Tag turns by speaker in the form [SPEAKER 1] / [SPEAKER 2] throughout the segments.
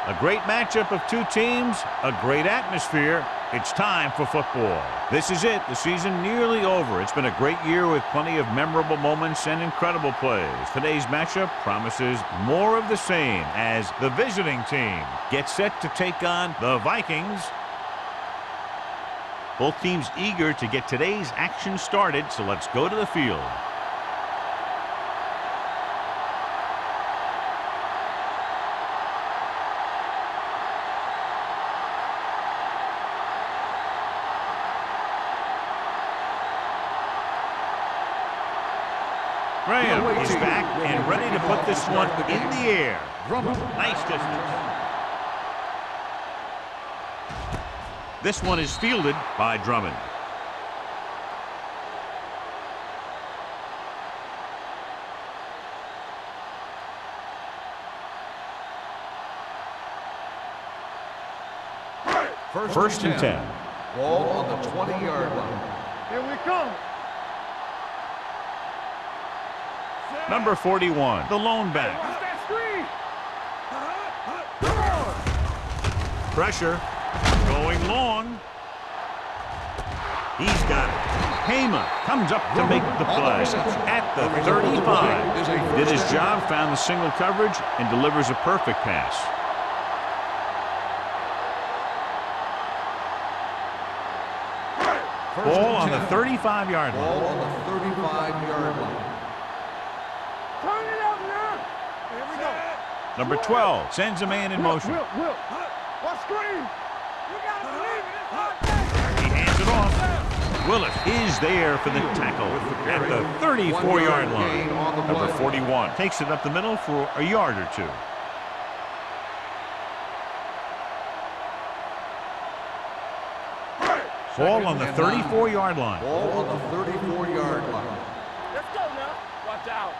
[SPEAKER 1] A great matchup of two teams, a great atmosphere. It's time for football. This is it. The season nearly over. It's been a great year with plenty of memorable moments and incredible plays. Today's matchup promises more of the same as the visiting team gets set to take on the Vikings. Both teams eager to get today's action started, so let's go to the field. Graham is back and ready to put this one in the air. Nice distance. This one is fielded by Drummond. First and 10.
[SPEAKER 2] Ball on the 20-yard line.
[SPEAKER 3] Here we come.
[SPEAKER 1] Number 41, the lone back.
[SPEAKER 3] Watch that screen.
[SPEAKER 1] Pressure. Going long. He's got it. Hema comes up to make the play at the 35. Did his job, found the single coverage, and delivers a perfect pass. Ball on the 35-yard line.
[SPEAKER 2] Ball on the 35-yard line.
[SPEAKER 3] Turn it up now. Here we go.
[SPEAKER 1] Number 12 sends a man in motion.
[SPEAKER 3] Will. What screen? You gotta believe it. It's hard.
[SPEAKER 1] He hands it off. Willis is there for the tackle at the 34-yard line. Number 41 takes it up the middle for a yard or two. Ball on the 34-yard line.
[SPEAKER 2] Ball on the 34-yard line.
[SPEAKER 3] Let's go now. Watch out.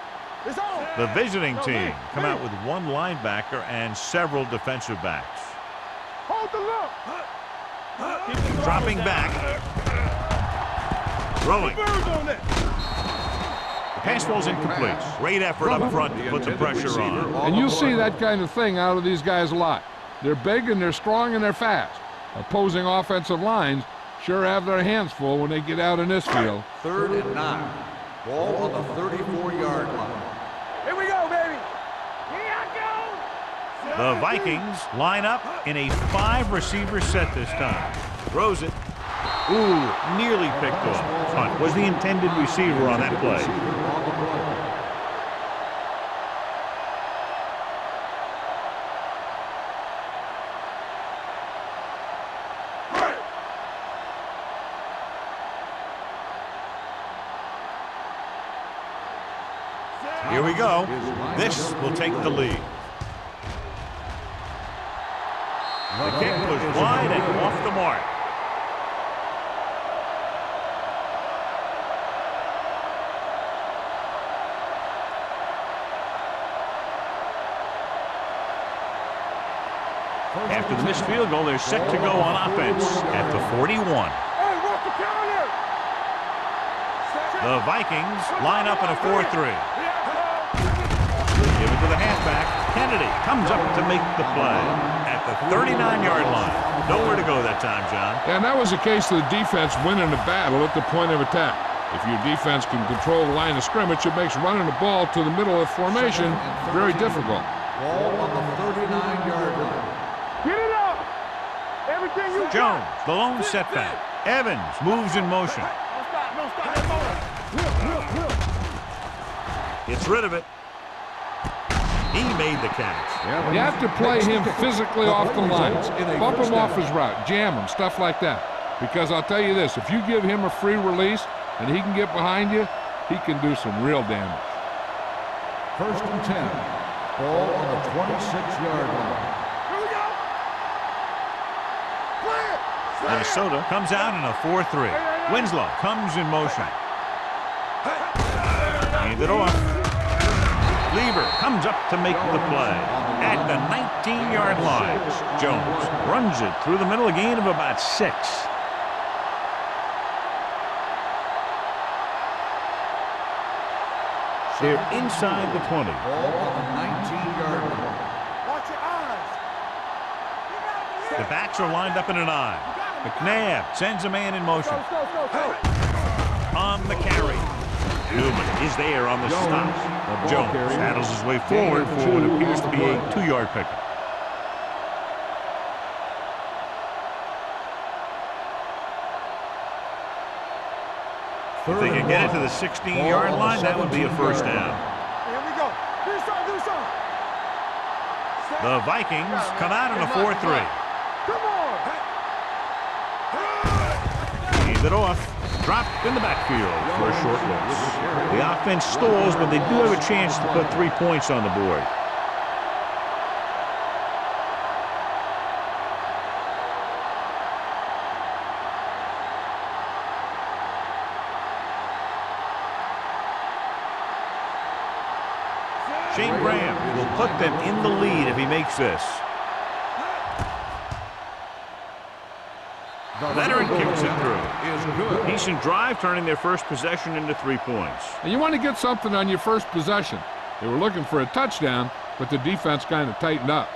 [SPEAKER 3] It's on.
[SPEAKER 1] The visiting team come out with one linebacker and several defensive backs.
[SPEAKER 3] Hold the look.
[SPEAKER 1] Dropping back. Throwing. The pass ball's incomplete. Great effort up front to put the pressure on.
[SPEAKER 4] And you see that kind of thing out of these guys a lot. They're big and they're strong and they're fast. Opposing offensive lines sure have their hands full when they get out in this field.
[SPEAKER 2] 3rd and 9. Ball on the 34-yard line.
[SPEAKER 3] Here we go, baby. Here I go.
[SPEAKER 1] The Vikings line up in a 5-receiver set this time. Throws it. Ooh, nearly picked off. Hunt was the intended receiver on that play. Here we go. This will take the lead. The kick was wide and off the mark. After the missed field goal, they're set to go on offense at the 41.
[SPEAKER 3] Hey, what's the counter?
[SPEAKER 1] The Vikings line up in a 4-3. Give it to the halfback. Kennedy comes up to make the play at the 39-yard line. Nowhere to go that time, John.
[SPEAKER 4] And that was a case of the defense winning the battle at the point of attack. If your defense can control the line of scrimmage, it makes running the ball to the middle of formation very difficult.
[SPEAKER 2] Ball on the 39-yard line.
[SPEAKER 3] Get it up. Everything you
[SPEAKER 1] Jones, the lone setback. Evans moves in motion.
[SPEAKER 3] No stop. Will.
[SPEAKER 1] Gets rid of it. He made the catch.
[SPEAKER 4] You have to play him physically off the lines. Bump him off his route, jam him, stuff like that. Because I'll tell you this, if you give him a free release and he can get behind you, he can do some real damage.
[SPEAKER 2] 1st and 10. Ball on the 26-yard line.
[SPEAKER 3] Here we go. Play it.
[SPEAKER 1] Minnesota comes out in a 4-3. Winslow comes in motion. Hand it off. Lever comes up to make the play at the 19-yard line. Jones runs it through the middle, a gain of about 6. They're inside the 20.
[SPEAKER 2] Ball on the 19-yard line.
[SPEAKER 3] Watch your eyes.
[SPEAKER 1] The backs are lined up in an eye. McNabb sends a man in motion. On the carry. Newman is there on the stop. Jones paddles his way forward for what appears to be a 2-yard pickup. If they can get it to the 16-yard line, that would be a first down.
[SPEAKER 3] Here we go. Do something.
[SPEAKER 1] The Vikings come out in a 4-3.
[SPEAKER 3] Come on.
[SPEAKER 1] Hand it off. Dropped in the backfield for a short loss. The offense stalls, but they do have a chance to put 3 points on the board. Shane Graham will put them in the lead if he makes this. Veteran kicks it through. Decent drive, turning their first possession into 3 points.
[SPEAKER 4] And you want to get something on your first possession. They were looking for a touchdown, but the defense kind of tightened up.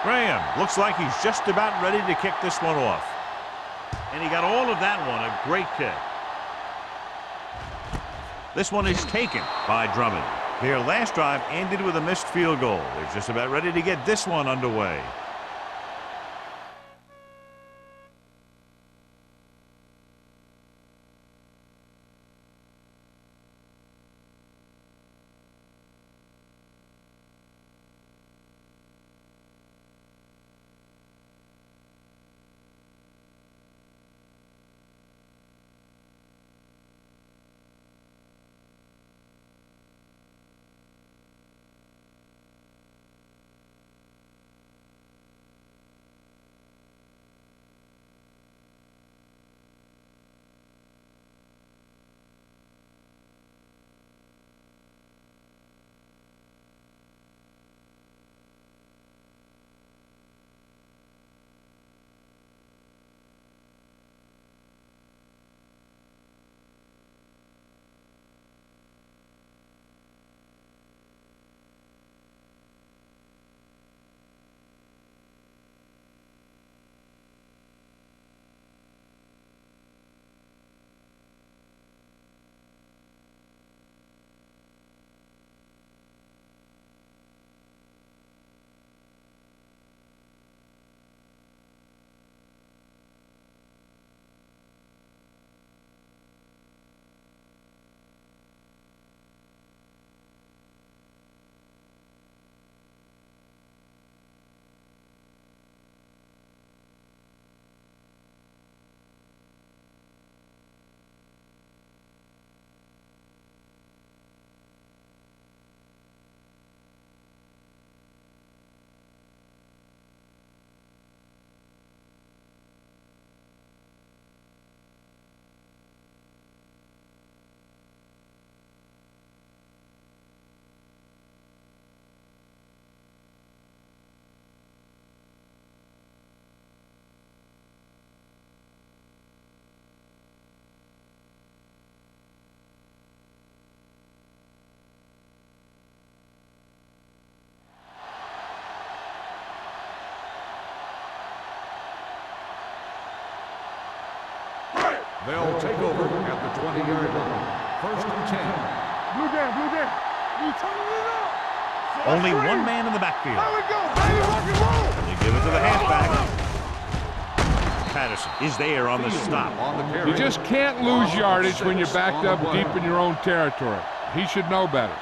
[SPEAKER 1] Graham looks like he's just about ready to kick this one off. And he got all of that one, a great kick. This one is taken by Drummond. Their last drive ended with a missed field goal. They're just about ready to get this one underway.
[SPEAKER 2] They'll take over at the 20-yard line. First and 10.
[SPEAKER 3] Blue down. You turning it up.
[SPEAKER 1] Only one man in the backfield.
[SPEAKER 3] There we go, baby, rock and roll.
[SPEAKER 1] And they give it to the halfback. Patterson is there on the stop.
[SPEAKER 4] You just can't lose yardage when you're backed up deep in your own territory. He should know better.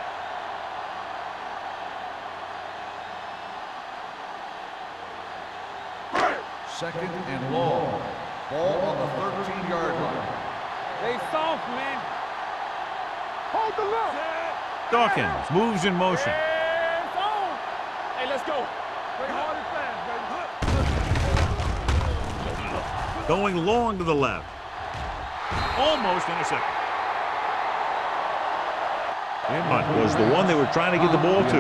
[SPEAKER 2] Second and long. Ball on the 13-yard line.
[SPEAKER 3] They soft, man. Hold the look.
[SPEAKER 1] Dawkins moves in motion.
[SPEAKER 3] Hands on. Hey, let's go. Play hard and fast, baby.
[SPEAKER 1] Going long to the left. Almost intercepted. Hunt was the one they were trying to get the ball to.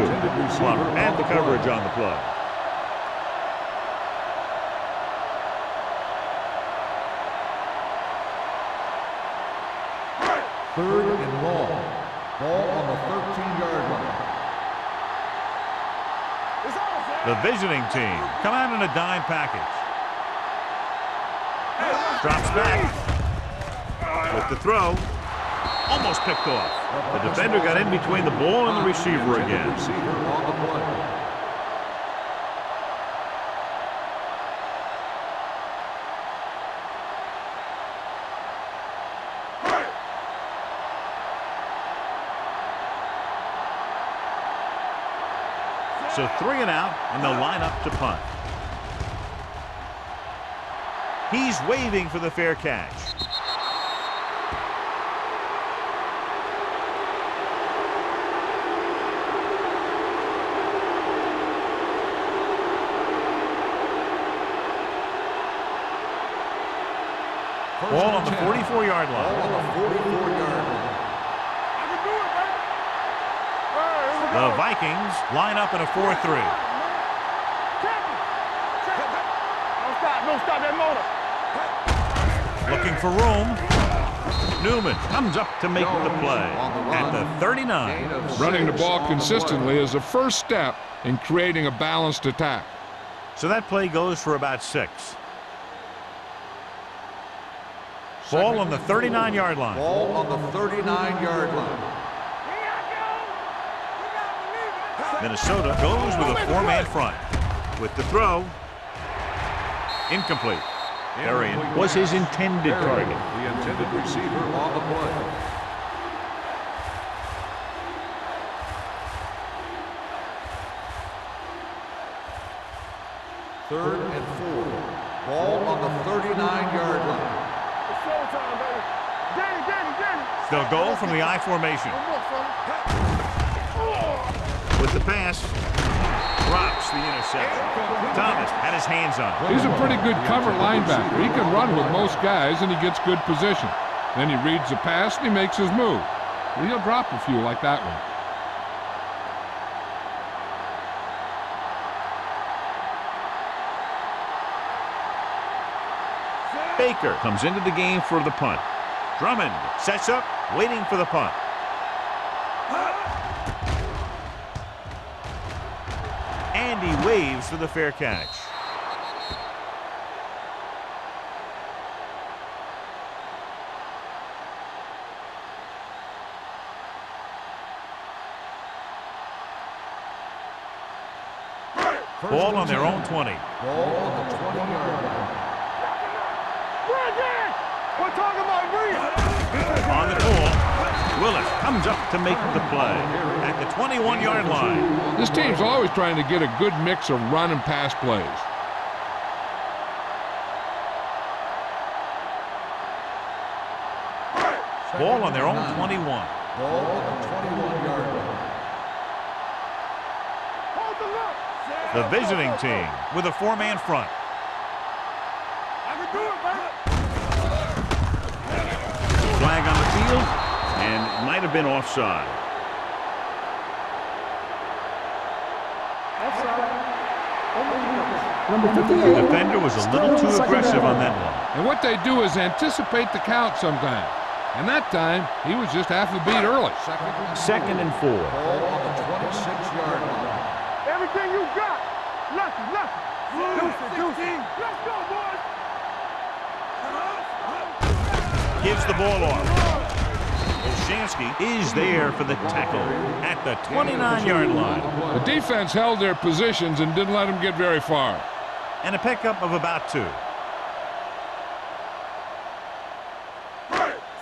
[SPEAKER 1] Plummer had the coverage on the play.
[SPEAKER 2] Third and long. Ball on the 13-yard line.
[SPEAKER 1] The visiting team come out in a dime package. Drops back with the throw. Almost picked off. The defender got in between the ball and the receiver again. So 3 and out, and they'll line up to punt. He's waving for the fair catch. Ball on the 44-yard line.
[SPEAKER 2] Ball on the 44-yard line.
[SPEAKER 1] The Vikings line up in a 4-3.
[SPEAKER 3] Don't stop that motor.
[SPEAKER 1] Looking for room. Newman comes up to make the play at the 39.
[SPEAKER 4] Running the ball consistently is the first step in creating a balanced attack.
[SPEAKER 1] So that play goes for about 6. Ball on the 39-yard line.
[SPEAKER 2] Ball on the 39-yard line.
[SPEAKER 1] Minnesota goes with a 4-man front. With the throw. Incomplete. Arian was his intended target.
[SPEAKER 2] The intended receiver on the play. Third and 4. Ball on the 39-yard line.
[SPEAKER 3] It's showtime, baby. Danny.
[SPEAKER 1] They'll go from the I formation. With the pass, drops the interception. Thomas had his hands on it.
[SPEAKER 4] He's a pretty good cover linebacker. He can run with most guys, and he gets good position. Then he reads the pass, and he makes his move. He'll drop a few like that one.
[SPEAKER 1] Baker comes into the game for the punt. Drummond sets up, waiting for the punt. And he waves for the fair catch. Ball on their own 20.
[SPEAKER 2] Ball on the 20-yard line.
[SPEAKER 3] We're talking about Reed.
[SPEAKER 1] On the ball, Willis comes up to make the play at the 21-yard line.
[SPEAKER 4] This team's always trying to get a good mix of run and pass plays.
[SPEAKER 1] Ball on their own 21.
[SPEAKER 2] Ball on the 21-yard line.
[SPEAKER 3] Hold the look.
[SPEAKER 1] The visiting team with a 4-man front.
[SPEAKER 3] I can do it, man.
[SPEAKER 1] Flag on the field, and it might have been offside. The defender was a little too aggressive on that one.
[SPEAKER 4] And what they do is anticipate the count sometimes. And that time, he was just half a beat early.
[SPEAKER 1] Second and 4.
[SPEAKER 2] Ball on the 26-yard line.
[SPEAKER 3] Everything you got. Lucky. Deuce it. Let's go, boys.
[SPEAKER 1] Gives the ball off. Olshansky is there for the tackle at the 29-yard line.
[SPEAKER 4] The defense held their positions and didn't let them get very far.
[SPEAKER 1] And a pickup of about 2.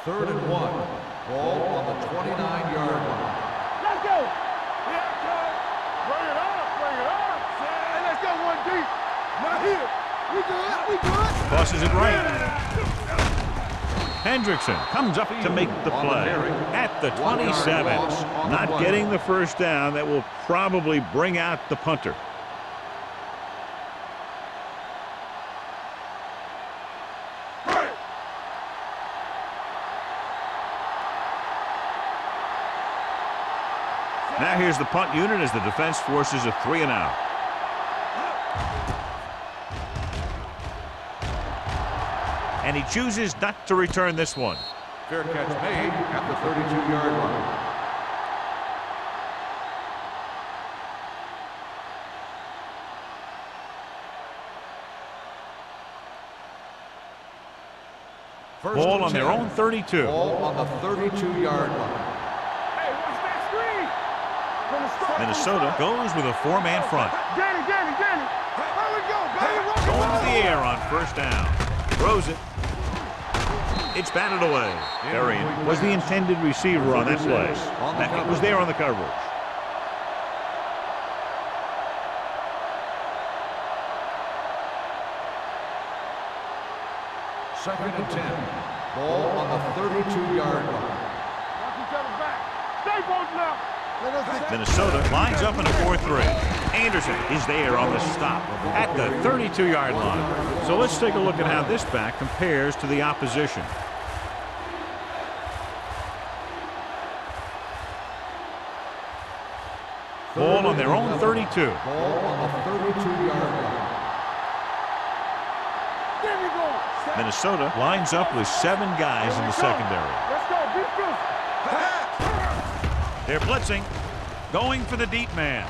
[SPEAKER 2] Third and 1. Ball on the 29-yard line.
[SPEAKER 3] Let's go. Here it comes. Bring it up. And let's go one deep. Not here. We good.
[SPEAKER 1] Tosses it right. Hendrickson comes up to make the play at the 27. Not getting the first down. That will probably bring out the punter. Now here's the punt unit as the defense forces a 3 and out. And he chooses not to return this one.
[SPEAKER 2] Fair catch made at the 32-yard line.
[SPEAKER 1] Ball on their own 32.
[SPEAKER 2] Ball on the 32-yard line.
[SPEAKER 3] Hey, watch that screen. From the start,
[SPEAKER 1] Minnesota goes with a four-man front.
[SPEAKER 3] Danny. There we go, baby. Rock and
[SPEAKER 1] Going to
[SPEAKER 3] roll.
[SPEAKER 1] the air on first down. Throws it. It's batted away. Darian was the intended receiver on that play. Beckett was there on the coverage.
[SPEAKER 2] Second and 10. Ball on the 32-yard line.
[SPEAKER 3] Watch each other back. Stay both now.
[SPEAKER 1] Minnesota lines up in a 4-3. Anderson is there on the stop at the 32-yard line. So let's take a look at how this back compares to the opposition. Ball on their own 32.
[SPEAKER 2] Ball on the 32-yard line.
[SPEAKER 3] There we go.
[SPEAKER 1] Minnesota lines up with 7 guys in the secondary.
[SPEAKER 3] Let's go. Be good.
[SPEAKER 1] They're blitzing, going for the deep man.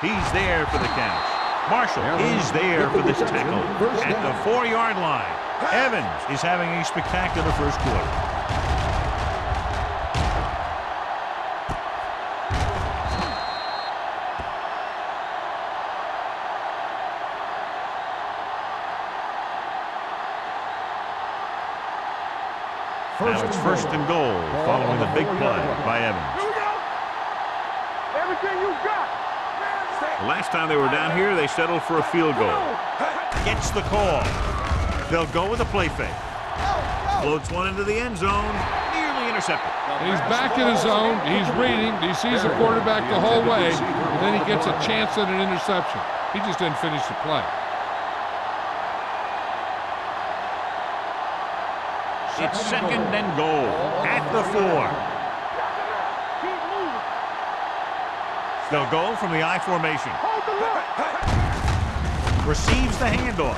[SPEAKER 1] He's there for the catch. Marshall is there for the tackle at the 4-yard line. Evans is having a spectacular first quarter. Now it's first and goal following the big play by Evans.
[SPEAKER 3] Here we go. Everything you got.
[SPEAKER 1] The last time they were down here, they settled for a field goal. Gets the call. They'll go with a play fake. Floats one into the end zone. Nearly intercepted.
[SPEAKER 4] He's back in his zone. He's reading. He sees the quarterback the whole way. And then he gets a chance at an interception. He just didn't finish the play.
[SPEAKER 1] It's second and goal at the 4.
[SPEAKER 3] Keep moving.
[SPEAKER 1] They'll go from the I formation.
[SPEAKER 3] Hold the look.
[SPEAKER 1] Receives the handoff.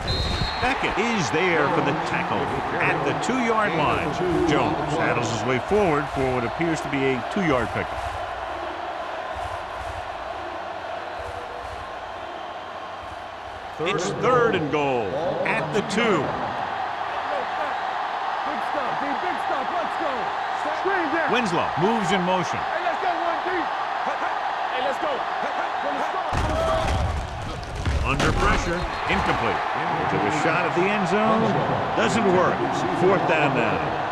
[SPEAKER 1] Beckett is there for the tackle at the 2-yard line. Jones saddles his way forward for what appears to be a 2-yard pickup. It's third and goal at the 2.
[SPEAKER 3] Big stuff, D. Big stuff. Let's go. Screen down.
[SPEAKER 1] Winslow moves in motion.
[SPEAKER 3] Hey, let's go, 1D. Hey, let's go. From the start.
[SPEAKER 1] Under pressure, incomplete. Took a shot at the end zone. Doesn't work. 4th down now.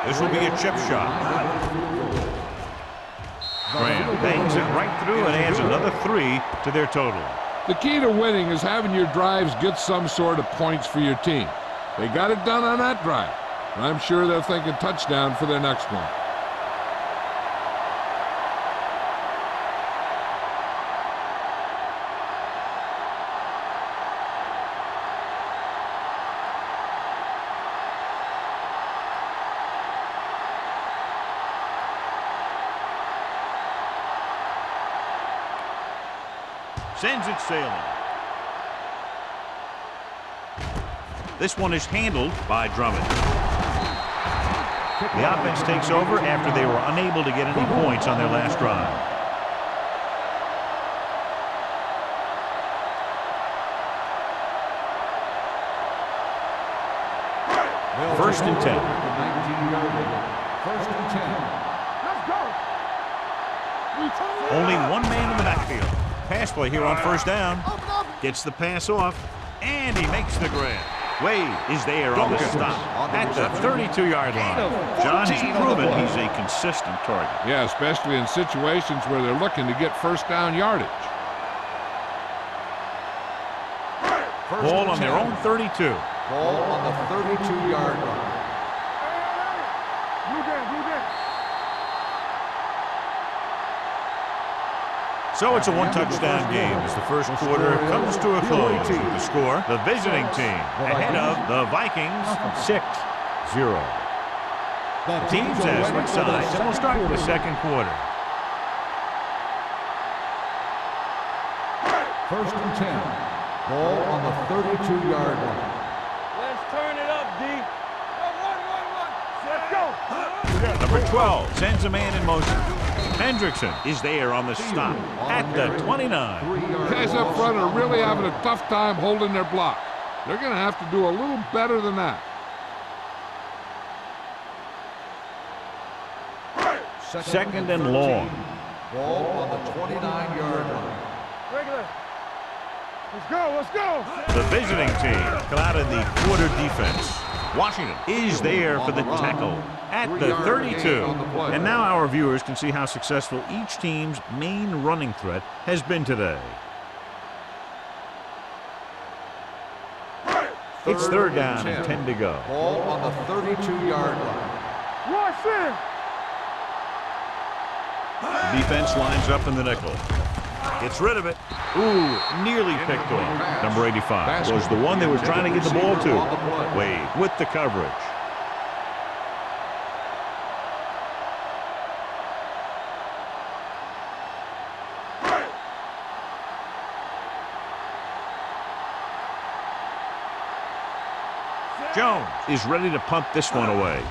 [SPEAKER 1] This will be a chip shot. Graham bangs it right through and adds another 3 to their total.
[SPEAKER 4] The key to winning is having your drives get some sort of points for your team. They got it done on that drive. And I'm sure they're thinking touchdown for their next one.
[SPEAKER 1] Sends it sailing. This one is handled by Drummond. The offense takes over after they were unable to get any points on their last drive. First and 10.
[SPEAKER 2] First and 10.
[SPEAKER 3] Let's go.
[SPEAKER 1] Only one man in the backfield. Pass play here on first down. Gets the pass off, and he makes the grab. Wade is there on the stop at the 32-yard line. John has proven he's a consistent target.
[SPEAKER 4] Yeah, especially in situations where they're looking to get first down yardage.
[SPEAKER 1] Ball on their own 32.
[SPEAKER 2] Ball on the 32-yard line.
[SPEAKER 3] Blue down.
[SPEAKER 1] So it's a one-touchdown game as the first quarter comes to a close. With the score, the visiting team ahead of the Vikings 6-0. The teams have switched sides and will start the second quarter.
[SPEAKER 2] First and 10. Ball on the 32-yard line.
[SPEAKER 3] Let's turn it up, D. Let's go.
[SPEAKER 1] Number 12 sends a man in motion. Hendrickson is there on the stop at the 29.
[SPEAKER 4] Guys up front are really having a tough time holding their block. They're going to have to do a little better than that.
[SPEAKER 1] Second and long.
[SPEAKER 2] Ball on the 29-yard line.
[SPEAKER 3] Regular. Let's go.
[SPEAKER 1] The visiting team come out in the quarter defense. Washington is there for the tackle at the 32. And now our viewers can see how successful each team's main running threat has been today. It's third down and 10 to go.
[SPEAKER 2] Ball on the 32-yard line.
[SPEAKER 3] Rush in.
[SPEAKER 1] Defense lines up in the nickel. Gets rid of it. Ooh, nearly picked off. Number 85 was the one they were trying to get the ball to. Wade with the coverage. Jones is ready to punt this one away.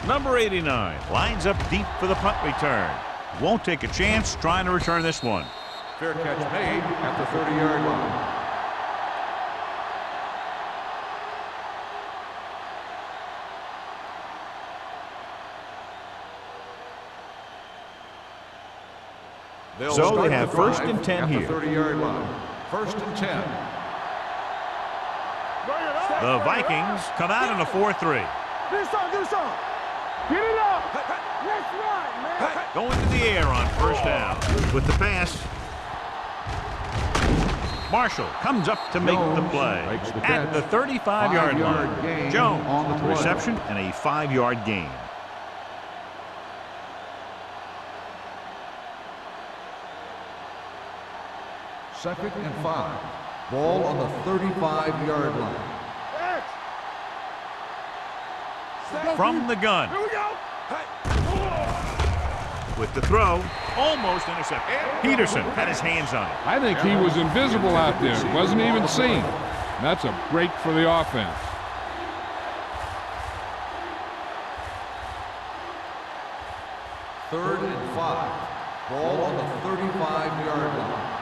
[SPEAKER 1] Number 89 lines up deep for the punt return. Won't take a chance trying to return this one.
[SPEAKER 2] Fair catch made at the 30-yard line.
[SPEAKER 1] So they have first and 10 here.
[SPEAKER 2] 30-yard line. First and 10.
[SPEAKER 1] The Vikings come out in a 4-3.
[SPEAKER 3] Do something. Get it up. Let's run, man.
[SPEAKER 1] Going to the air on first down. With the pass, Marshall comes up to make the play at the 35-yard line. Jones on the reception and a 5-yard gain.
[SPEAKER 2] Second and 5. Ball on the 35-yard line.
[SPEAKER 1] From the gun.
[SPEAKER 3] Here we go.
[SPEAKER 1] With the throw, almost intercepted. Peterson had his hands on it.
[SPEAKER 4] I think he was invisible out there. Wasn't even seen. That's a break for the offense.
[SPEAKER 2] Third and 5. Ball on the 35-yard line.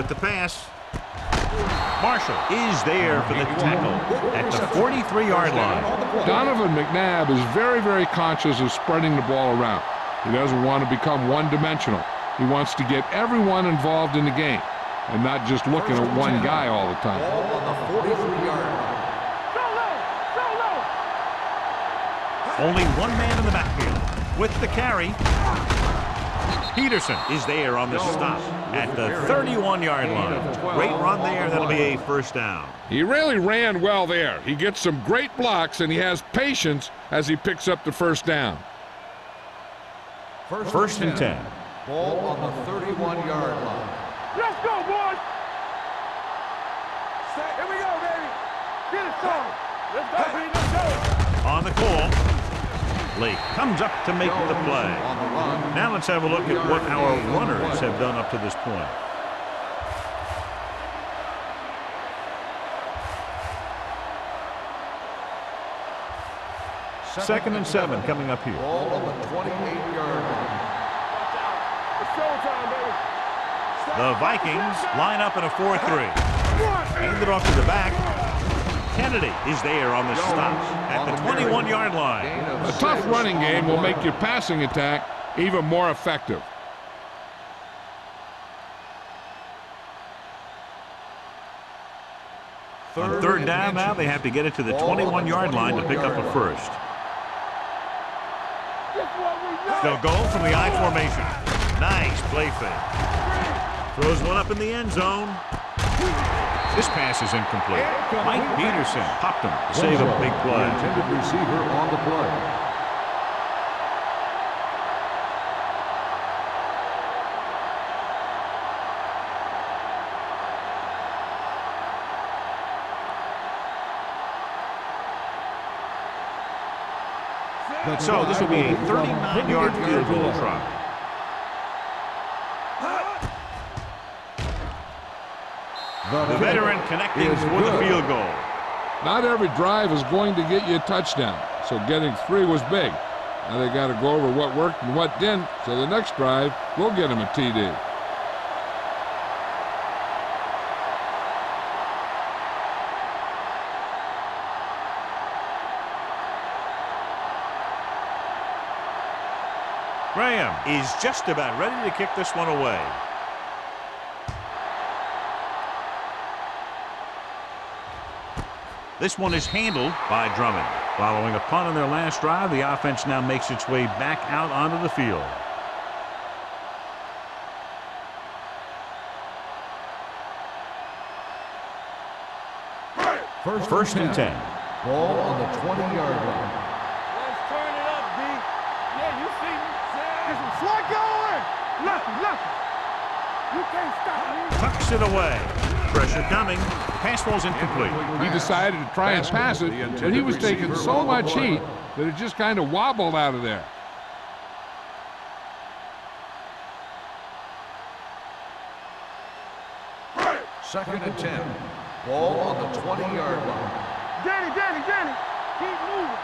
[SPEAKER 1] with the pass. Marshall is there for the tackle at the 43-yard line.
[SPEAKER 4] Donovan McNabb is very, very conscious of spreading the ball around. He doesn't want to become one-dimensional. He wants to get everyone involved in the game and not just looking at one guy all the time.
[SPEAKER 2] Ball on the 43-yard line.
[SPEAKER 1] Only one man in the backfield with the carry. Peterson is there on the stop at the 31-yard line. Great run there. That'll be a first down.
[SPEAKER 4] He really ran well there. He gets some great blocks, and he has patience as he picks up the first down.
[SPEAKER 1] First and 10.
[SPEAKER 2] Ball on the 31-yard line.
[SPEAKER 3] Let's go, boys. Here we go, baby. Get it started. Let's go, Pete. Let's go.
[SPEAKER 1] On the call. Lake comes up to make the play. Now let's have a look at what our runners have done up to this point. Second and 7 coming up here.
[SPEAKER 2] Ball on the 28-yard line.
[SPEAKER 3] It's showtime, baby.
[SPEAKER 1] The Vikings line up in a 4-3. Hand it off to the back. Kennedy is there on the stop at the 21-yard line.
[SPEAKER 4] A tough running game will make your passing attack even more effective.
[SPEAKER 1] On third down now, they have to get it to the 21-yard line to pick up a first. They'll go from the I formation. Nice play fake. Throws one up in the end zone. This pass is incomplete. Mike Peterson popped him to save a big play.
[SPEAKER 2] The intended receiver on the play.
[SPEAKER 1] So this will be a 39-yard field goal try. The veteran connecting for the field goal.
[SPEAKER 4] Not every drive is going to get you a touchdown, so getting 3 was big. Now they got to go over what worked and what didn't, so the next drive will get them a TD.
[SPEAKER 1] Graham is just about ready to kick this one away. This one is handled by Drummond. Following a punt on their last drive, the offense now makes its way back out onto the field. First and 10.
[SPEAKER 2] Ball on the 20-yard line.
[SPEAKER 3] Let's turn it up, D. Yeah, you see me. Get some slack going. Nothing. You can't stop me.
[SPEAKER 1] Tucks it away. Pressure coming. Pass ball's incomplete.
[SPEAKER 4] He decided to try and pass it, but he was taking so much heat that it just kind of wobbled out of there.
[SPEAKER 2] Second and 10. Ball on the 20-yard line.
[SPEAKER 3] Danny. Keep moving.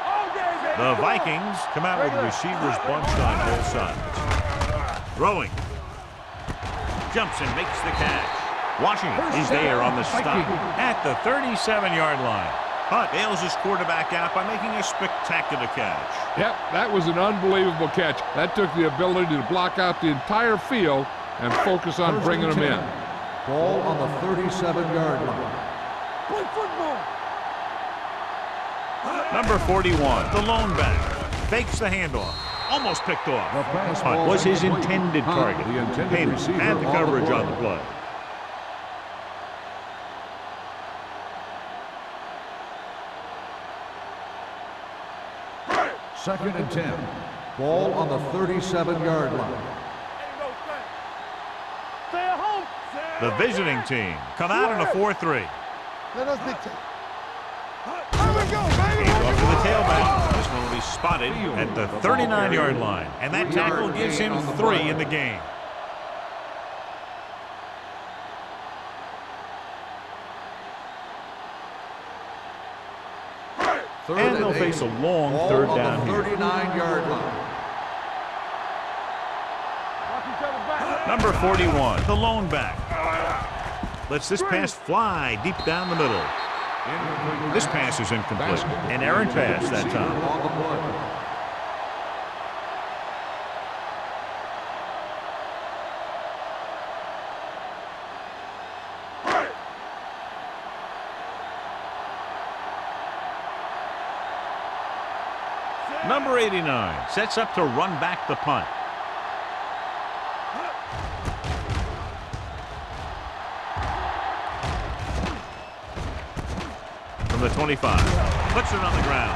[SPEAKER 3] All day, baby.
[SPEAKER 1] The Vikings come out with receivers bunched on both sides. Throwing. Jumps and makes the catch. Washington is there on the stop at the 37-yard line. Hunt bails his quarterback out by making a spectacular catch.
[SPEAKER 4] Yep, that was an unbelievable catch. That took the ability to block out the entire field and focus on bringing them in.
[SPEAKER 2] Ball on the 37-yard line.
[SPEAKER 3] Play football.
[SPEAKER 1] Number 41, the lone back, fakes the handoff. Almost picked off. Hunt was his intended target. Hayden had the coverage on the play.
[SPEAKER 2] Second and 10. Ball on the 37-yard line.
[SPEAKER 3] Stay at home.
[SPEAKER 1] The visiting team come out in a 4-3.
[SPEAKER 3] Let us dictate. Here we go, baby.
[SPEAKER 1] Off to the tailback. This one will be spotted at the 39-yard line. And that tackle gives him 3 in the game. And they'll face a long third down here.
[SPEAKER 2] 39-yard line.
[SPEAKER 1] Number 41, the lone back, Lets this pass fly deep down the middle. This pass is incomplete. An errant pass that time. Number 89 sets up to run back the punt. From the 25, puts it on the ground.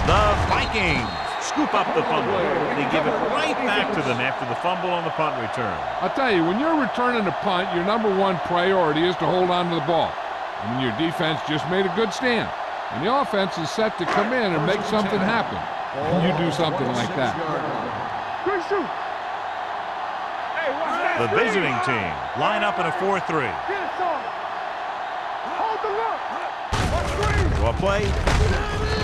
[SPEAKER 1] The Vikings scoop up the fumble. They give it right back to them after the fumble on the punt return.
[SPEAKER 4] I'll tell you, when you're returning a punt, your number one priority is to hold on to the ball. I mean, your defense just made a good stand. And the offense is set to come in and make something happen. And you do something like that.
[SPEAKER 3] Good shoot. Hey, watch that.
[SPEAKER 1] The visiting team line up in a 4-3.
[SPEAKER 3] Get it, son. Hold the look. Watch screen.
[SPEAKER 1] To a play.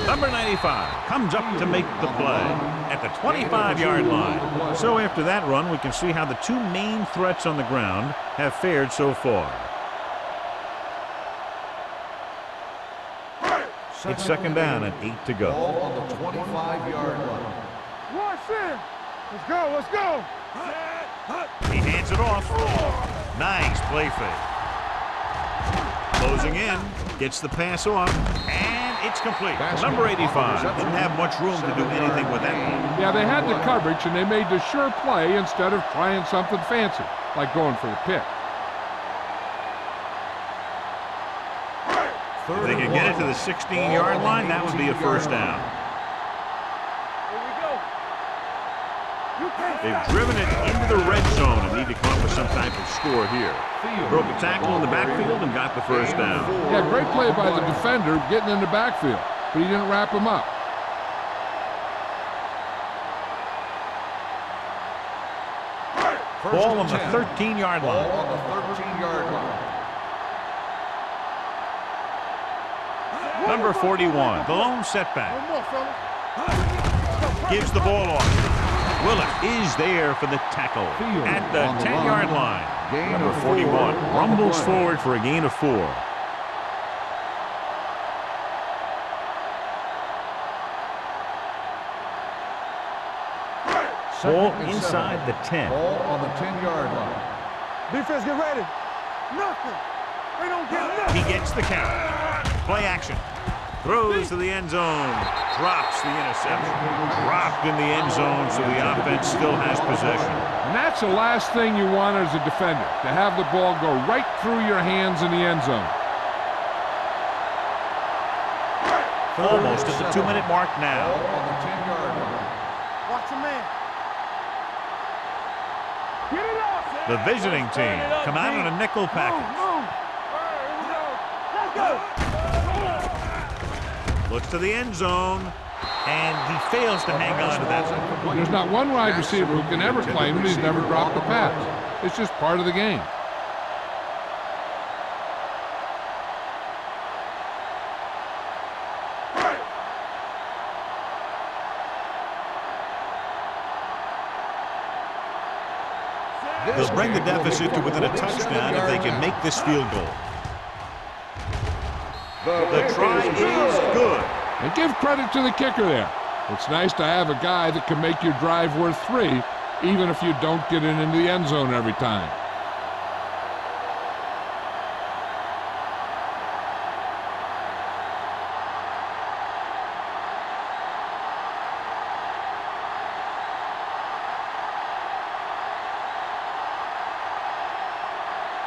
[SPEAKER 1] Number 95 comes up to make the play at the 25-yard line. So after that run, we can see how the two main threats on the ground have fared so far. It's second down and 8 to go.
[SPEAKER 2] Ball on the 25-yard line.
[SPEAKER 3] Watch in. Let's go, let's go.
[SPEAKER 1] He hands it off. Nice play fake. Closing in, gets the pass off, and it's complete. Number 85 didn't have much room to do anything with that one.
[SPEAKER 4] Yeah, they had the coverage, and they made the sure play instead of trying something fancy, like going for the pick.
[SPEAKER 1] If they can get it to the 16-yard line, that would be a first down.
[SPEAKER 3] Here we go.
[SPEAKER 1] They've driven it into the red zone and need to come up with some type of score here. Broke a tackle in the backfield and got the first down.
[SPEAKER 4] Yeah, great play by the defender getting in the backfield, but he didn't wrap him up.
[SPEAKER 1] Ball on the 13-yard line.
[SPEAKER 2] Ball on the 13-yard line.
[SPEAKER 1] Number 41, the lone setback.
[SPEAKER 3] One more, fellas.
[SPEAKER 1] Gives the ball off. Willett is there for the tackle at the 10-yard line. Number 41 rumbles forward for a gain of 4. Ball inside the 10.
[SPEAKER 2] Ball on the 10-yard line.
[SPEAKER 3] Defense, get ready. Nothing. They don't get nothing.
[SPEAKER 1] He gets the count. Play action. Throws to the end zone. Drops the interception. Dropped in the end zone, so the offense still has possession.
[SPEAKER 4] And that's the last thing you want as a defender, to have the ball go right through your hands in the end zone.
[SPEAKER 1] Almost at the 2-minute mark now.
[SPEAKER 2] Ball on the 10-yard line.
[SPEAKER 3] Watch your man. Get it up.
[SPEAKER 1] The visiting team come out in a nickel package.
[SPEAKER 3] Move. All right, here we go. Let's go.
[SPEAKER 1] Looks to the end zone, and he fails to hang on to that.
[SPEAKER 4] There's not one wide receiver who can ever claim that he's never dropped a pass. It's just part of the game.
[SPEAKER 1] They'll bring the deficit to within a touchdown if they can make this field goal. The try is good.
[SPEAKER 4] And give credit to the kicker there. It's nice to have a guy that can make your drive worth 3, even if you don't get it into the end zone every time.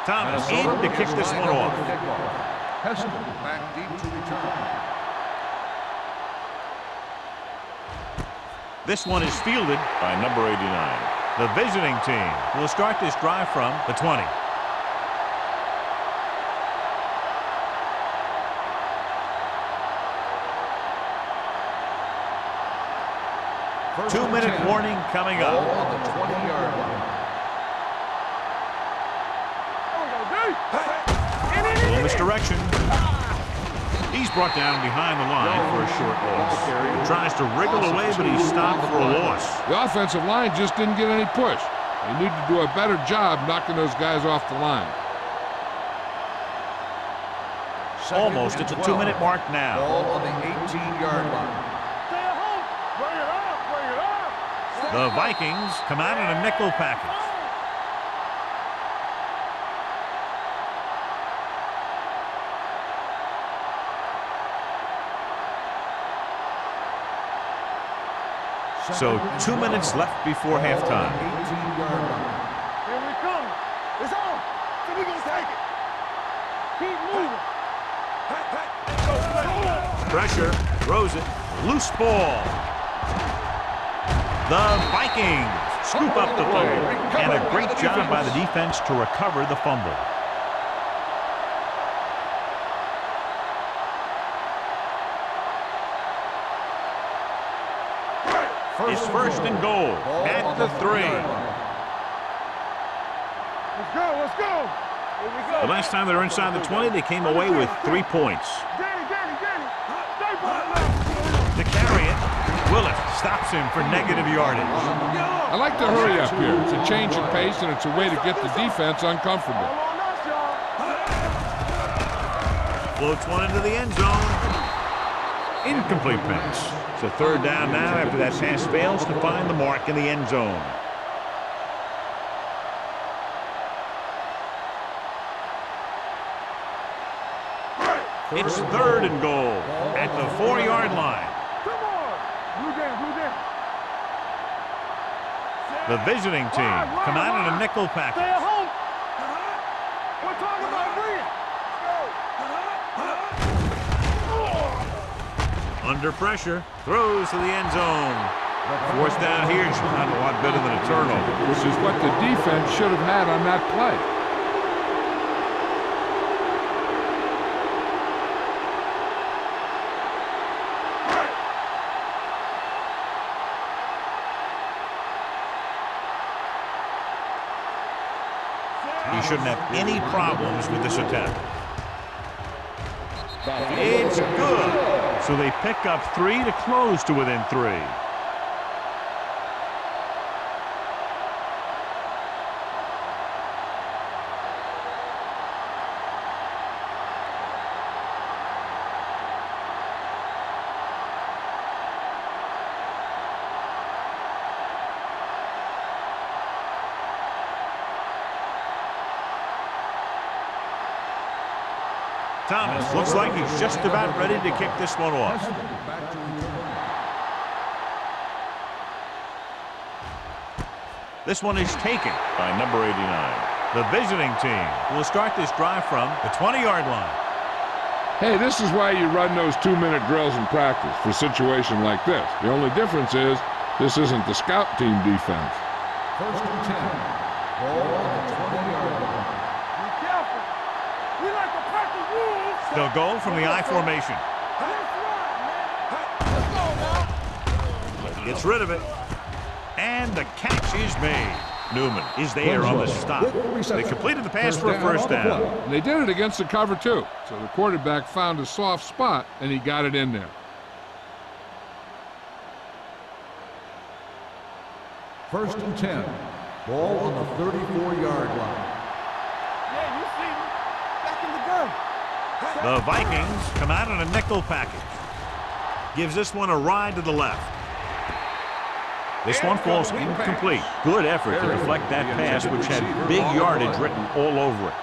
[SPEAKER 1] Thomas in to kick this one off.
[SPEAKER 2] Heston back deep to return.
[SPEAKER 1] This one is fielded by number 89. The visiting team will start this drive from the 20. Two-minute warning coming
[SPEAKER 2] Ball
[SPEAKER 1] up.
[SPEAKER 2] on the 20-yard line.
[SPEAKER 1] A little misdirection. He's brought down behind the line for a short loss. He tries to wriggle away, but he's stopped for a loss.
[SPEAKER 4] The offensive line just didn't get any push. They need to do a better job knocking those guys off the line.
[SPEAKER 1] Almost at the 2-minute mark now.
[SPEAKER 2] Ball on the 18-yard line.
[SPEAKER 3] Stay at home. Bring it up. Bring it up.
[SPEAKER 1] The Vikings come out in a nickel package. So 2 minutes left before halftime.
[SPEAKER 2] 18-yard line.
[SPEAKER 3] Here we come. It's on. So we're going to take it. Keep moving.
[SPEAKER 1] Pressure, throws it, loose ball. The Vikings scoop up the fumble, and a great job by the defense to recover the fumble. It's first and goal at the 3.
[SPEAKER 3] Let's go. Let's go. Here we go.
[SPEAKER 1] The last time they were inside the 20, they came away with 3 points.
[SPEAKER 3] Danny. Stay ball now.
[SPEAKER 1] To carry it, Willett stops him for negative yardage.
[SPEAKER 4] I like to hurry up here. It's a change of pace, and it's a way to get the defense uncomfortable.
[SPEAKER 3] Ball on us, y'all.
[SPEAKER 1] Floats one into the end zone. Incomplete pass. It's a third down now after that pass fails to find the mark in the end zone. It's third and goal at the 4-yard line.
[SPEAKER 3] Come on. Blue down.
[SPEAKER 1] The visiting team come out in a nickel
[SPEAKER 3] Stay
[SPEAKER 1] package.
[SPEAKER 3] at home. We're talking about bringing.
[SPEAKER 1] Under pressure, throws to the end zone. Fourth down here is not a lot better than a turnover.
[SPEAKER 4] Which is what the defense should have had on that play.
[SPEAKER 1] He shouldn't have any problems with this attempt. It's good. So they pick up 3 to close to within 3. Thomas looks like he's just about ready to kick this one off. This one is taken by number 89. The visiting team will start this drive from the 20-yard line.
[SPEAKER 4] Hey, this is why you run those 2-minute drills in practice for a situation like this. The only difference is this isn't the scout team defense.
[SPEAKER 2] First and 10. Ball on the 20-yard line.
[SPEAKER 3] Be careful. We like to practice rules.
[SPEAKER 1] They'll go from the I formation.
[SPEAKER 3] Let's go now.
[SPEAKER 1] Gets rid of it. And the catch is made. Newman is there on the stop. They completed the pass for a first down.
[SPEAKER 4] And they did it against the cover, too. So the quarterback found a soft spot, and he got it in there.
[SPEAKER 2] First and 10. Ball on the 34-yard line.
[SPEAKER 3] Yeah, you see me. Back in the gun.
[SPEAKER 1] The Vikings come out in a nickel package. Gives this one a ride to the left. This one falls incomplete. Good effort to deflect that pass, which had big yardage written all over it.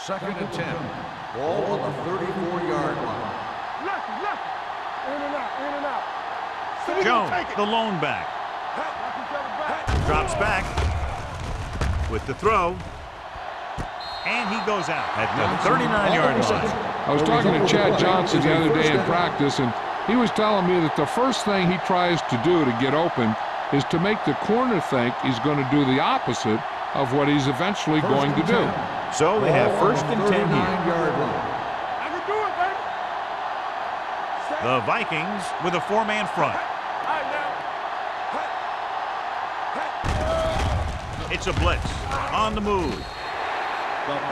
[SPEAKER 2] Second and 10. Ball on the 34-yard line.
[SPEAKER 3] Left. In and out. So we gonna take
[SPEAKER 1] Jones,
[SPEAKER 3] it.
[SPEAKER 1] the lone back.
[SPEAKER 3] Knock each other back.
[SPEAKER 1] Drops back with the throw. And he goes out at the 39-yard line.
[SPEAKER 4] I was talking to Chad Johnson the other day in practice, and he was telling me that the first thing he tries to do to get open is to make the corner think he's going to do the opposite of what he's eventually going to do.
[SPEAKER 1] So they have first and 10 here.
[SPEAKER 2] 39-yard line.
[SPEAKER 3] I can do it, baby.
[SPEAKER 1] The Vikings with a 4-man front.
[SPEAKER 3] All right, now.
[SPEAKER 1] It's a blitz on the move.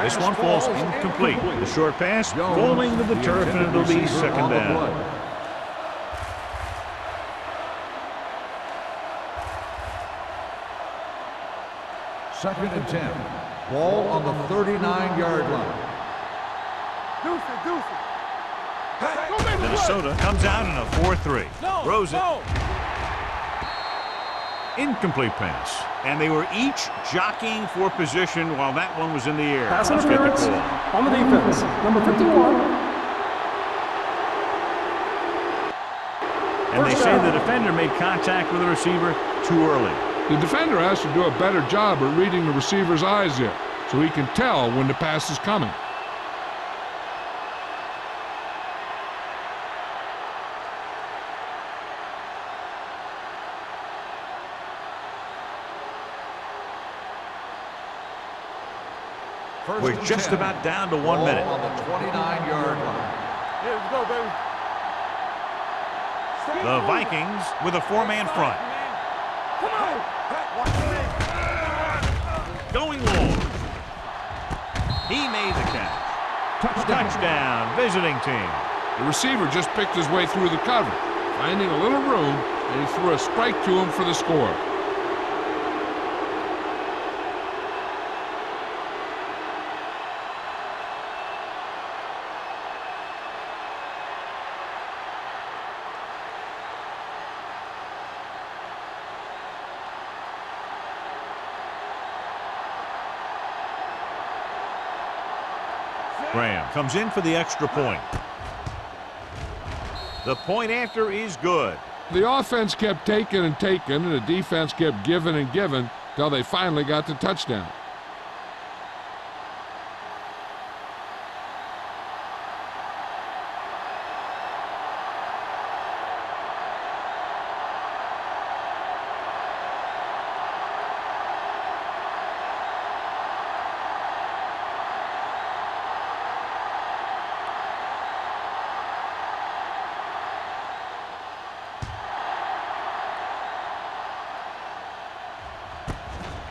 [SPEAKER 1] This one falls incomplete. The short pass falling to the turf, and it'll be second down.
[SPEAKER 2] Second and 10. Ball on the 39-yard line.
[SPEAKER 3] Deuce it.
[SPEAKER 1] Minnesota comes out in a 4-3. Throws it. Incomplete pass. And they were each jockeying for position while that one was in the air.
[SPEAKER 5] Pass
[SPEAKER 1] Let's get the
[SPEAKER 5] interference
[SPEAKER 1] call.
[SPEAKER 5] on the defense. Number 51.
[SPEAKER 1] And they say the defender made contact with the receiver too early.
[SPEAKER 4] The defender has to do a better job at reading the receiver's eyes there, so he can tell when the pass is coming.
[SPEAKER 1] We're just about down to 1 minute.
[SPEAKER 2] On the 29-yard line.
[SPEAKER 3] Yeah, let's go, baby.
[SPEAKER 1] The Vikings with a 4-man front.
[SPEAKER 3] Come on. Watch the man.
[SPEAKER 1] Going long. He made the catch. Touchdown, visiting team.
[SPEAKER 4] The receiver just picked his way through the cover, finding a little room, and he threw a strike to him for the score.
[SPEAKER 1] Graham comes in for the extra point. The point after is good.
[SPEAKER 4] The offense kept taking and taking, and the defense kept giving and giving till they finally got the touchdown.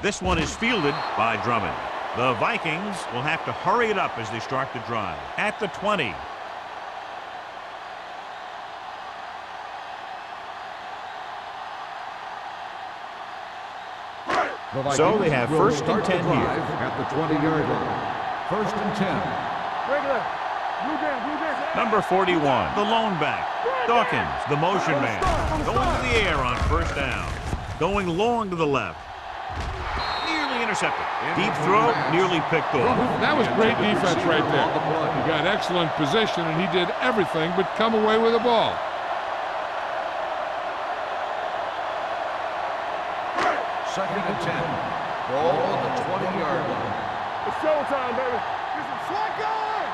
[SPEAKER 1] This one is fielded by Drummond. The Vikings will have to hurry it up as they start the drive. At the 20. So they have first and 10 here.
[SPEAKER 2] At the 20-yard line. First and 10.
[SPEAKER 3] Regular. Blue game.
[SPEAKER 1] Number 41, the lone back. Dawkins, the motion man. Going to the air on first down. Going long to the left. Nearly intercepted. Deep throw, nearly picked off.
[SPEAKER 4] That was great defense right there. He got excellent position, and he did everything but come away with the ball.
[SPEAKER 2] Second and 10. Ball on the 20-yard line.
[SPEAKER 3] It's showtime, baby. This is swat going.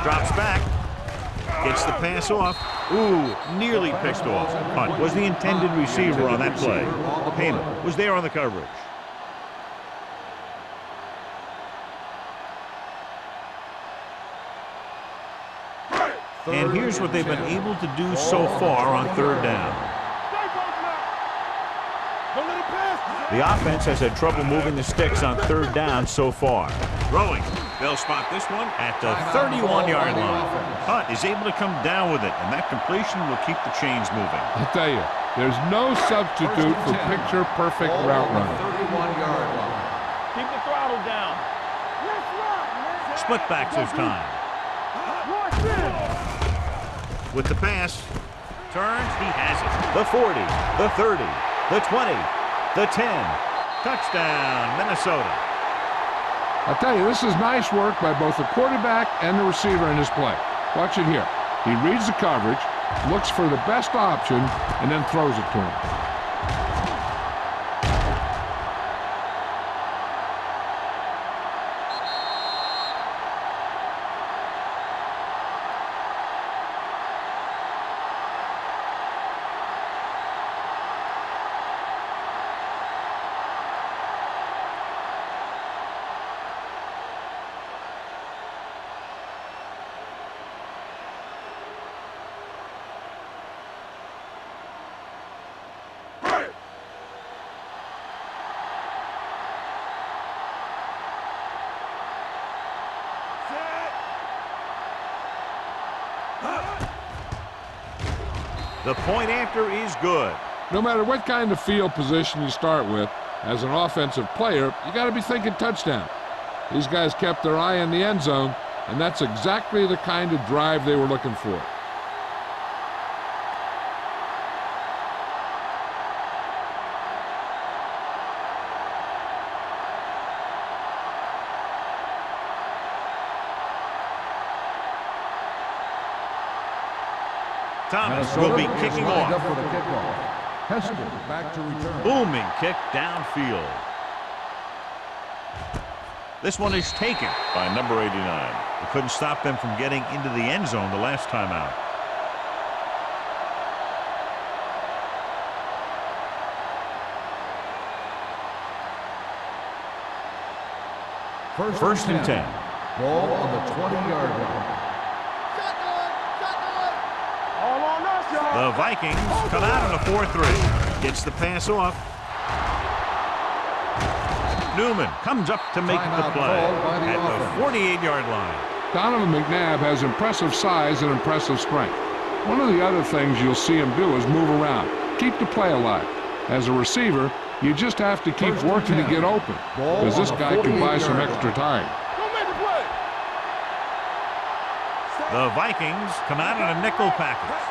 [SPEAKER 1] Drops back. Gets the pass off. Ooh, nearly picked off. Hunt was the intended receiver on that play. Heyman was there on the coverage. And here's what they've been able to do so far on third down.
[SPEAKER 3] Don't let it pass.
[SPEAKER 1] The offense has had trouble moving the sticks on third down so far. Throwing. They'll spot this one at the 31-yard line. Hunt is able to come down with it, and that completion will keep the chains moving.
[SPEAKER 4] I'll tell you, there's no substitute for picture-perfect route running.
[SPEAKER 2] 31-yard line.
[SPEAKER 1] Keep the throttle down.
[SPEAKER 3] Let's rock, man.
[SPEAKER 1] Split backs this time.
[SPEAKER 3] Watch this.
[SPEAKER 1] With the pass. Turns. He has it. The 40. The 30. The 20. The 10. Touchdown, Minnesota.
[SPEAKER 4] I'll tell you, this is nice work by both the quarterback and the receiver in this play. Watch it here. He reads the coverage, looks for the best option, and then throws it to him.
[SPEAKER 1] The point after is good.
[SPEAKER 4] No matter what kind of field position you start with, As an offensive player, you got to be thinking touchdown. These guys kept their eye on the end zone, and that's exactly the kind of drive they were looking for.
[SPEAKER 1] Thomas will be kicking off.
[SPEAKER 2] Up for the kickoff. Hester back to return.
[SPEAKER 1] Booming kick downfield. This one is taken by number 89. It couldn't stop them from getting into the end zone the last time out. First and 10.
[SPEAKER 2] Ball on the 20-yard line.
[SPEAKER 1] The Vikings come out on a 4-3. Gets the pass off. Newman comes up to make the play at the 48-yard line.
[SPEAKER 4] Donovan McNabb has impressive size and impressive strength. One of the other things you'll see him do is move around, keep the play alive. As a receiver, you just have to keep working to get open, because this guy can buy some extra time.
[SPEAKER 1] The Vikings come out on a nickel package.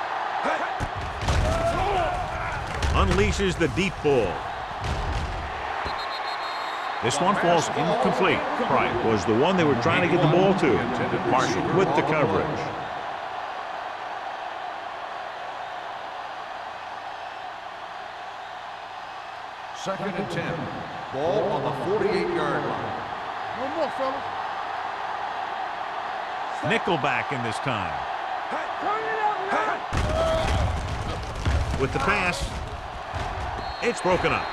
[SPEAKER 1] Unleashes the deep ball. This one falls incomplete. Bryant was the one they were trying to get the ball to. Marshall with the coverage.
[SPEAKER 2] Second and 10. Ball on the 48-yard line.
[SPEAKER 3] One more, fellas.
[SPEAKER 1] Nickelback in this time. With the pass, it's broken up.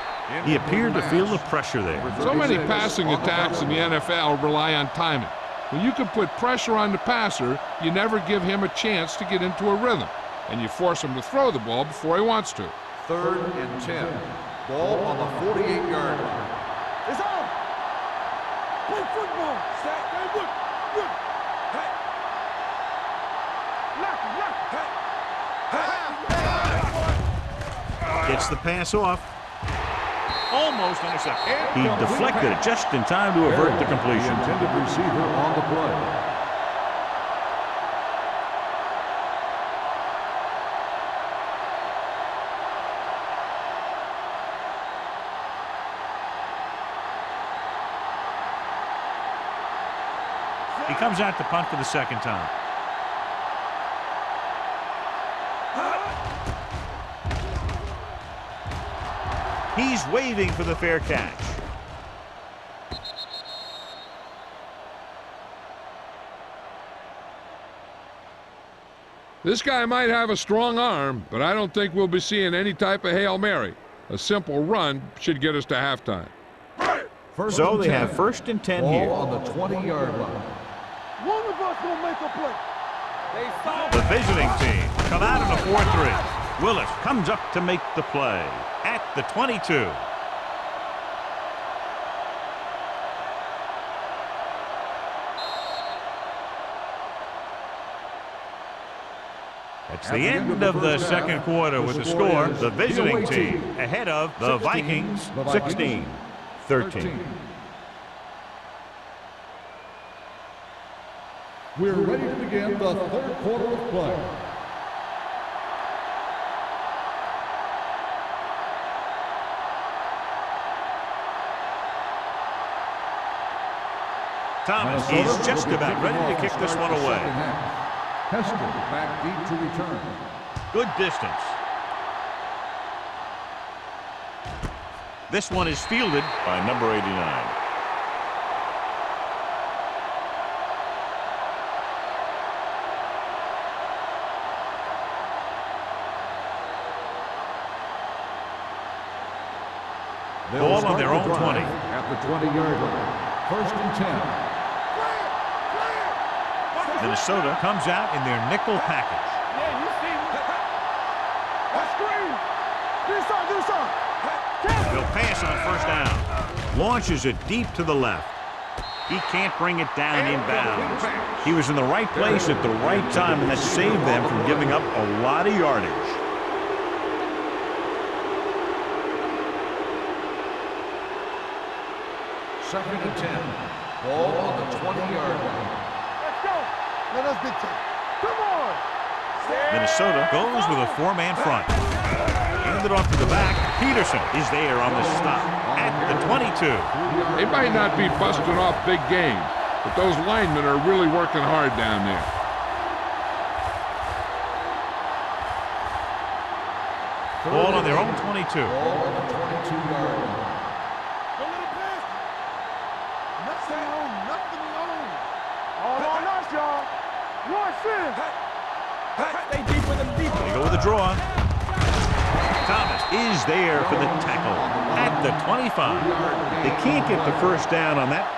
[SPEAKER 1] He appeared to feel the pressure there.
[SPEAKER 4] So many passing attacks in the NFL rely on timing. When you can put pressure on the passer, you never give him a chance to get into a rhythm, and you force him to throw the ball before he wants to.
[SPEAKER 2] Third and 10. Ball on the 48-yard line.
[SPEAKER 3] It's on. Play football. Stack. Hey, look. Look. Hey. Lock him. Lock him. Hey.
[SPEAKER 1] Gets the pass off. Almost intercepted. He deflected it just in time to avert the completion.
[SPEAKER 2] The intended receiver on the play.
[SPEAKER 1] He comes out to punt for the second time. He's waving for the fair catch.
[SPEAKER 4] This guy might have a strong arm, but I don't think we'll be seeing any type of Hail Mary. A simple run should get us to halftime.
[SPEAKER 1] So they have first and 10 here.
[SPEAKER 2] Ball on the 20-yard line.
[SPEAKER 3] One of us gonna make a play.
[SPEAKER 1] The visiting team come out on a 4-3. Willis comes up to make the play at the 22. It's the end of the second quarter with the score. The visiting team ahead of the Vikings 16-13.
[SPEAKER 2] We're ready to begin the third quarter of play.
[SPEAKER 1] Thomas is just about ready to kick this one away.
[SPEAKER 2] Hester back deep to return.
[SPEAKER 1] Good distance. This one is fielded by number 89. Ball on their own 20.
[SPEAKER 2] At the 20-yard line. First and 10.
[SPEAKER 1] Minnesota comes out in their nickel package.
[SPEAKER 3] Yeah, you see me. Screen. Do something.
[SPEAKER 1] He'll pass on first down. Launches it deep to the left. He can't bring it down inbounds. He was in the right place at the right time, and that saved them from giving up a lot of yardage.
[SPEAKER 2] Second and 10. Ball on the 20-yard line.
[SPEAKER 3] Let's go. Let us dictate. Come on.
[SPEAKER 1] Minnesota goes with a four-man front. Handed off to the back. Peterson is there on the stop at the 22.
[SPEAKER 4] They might not be busting off big games, but those linemen are really working hard down there.
[SPEAKER 1] Ball on their own 22.
[SPEAKER 2] Ball on the 22-yard line.
[SPEAKER 3] Don't let it pass. Nothing on, nothing on. All on us, y'all. One sin. Stay deeper than deeper.
[SPEAKER 1] They go with a draw. Thomas is there for the tackle at the 25. They can't get the first down on that.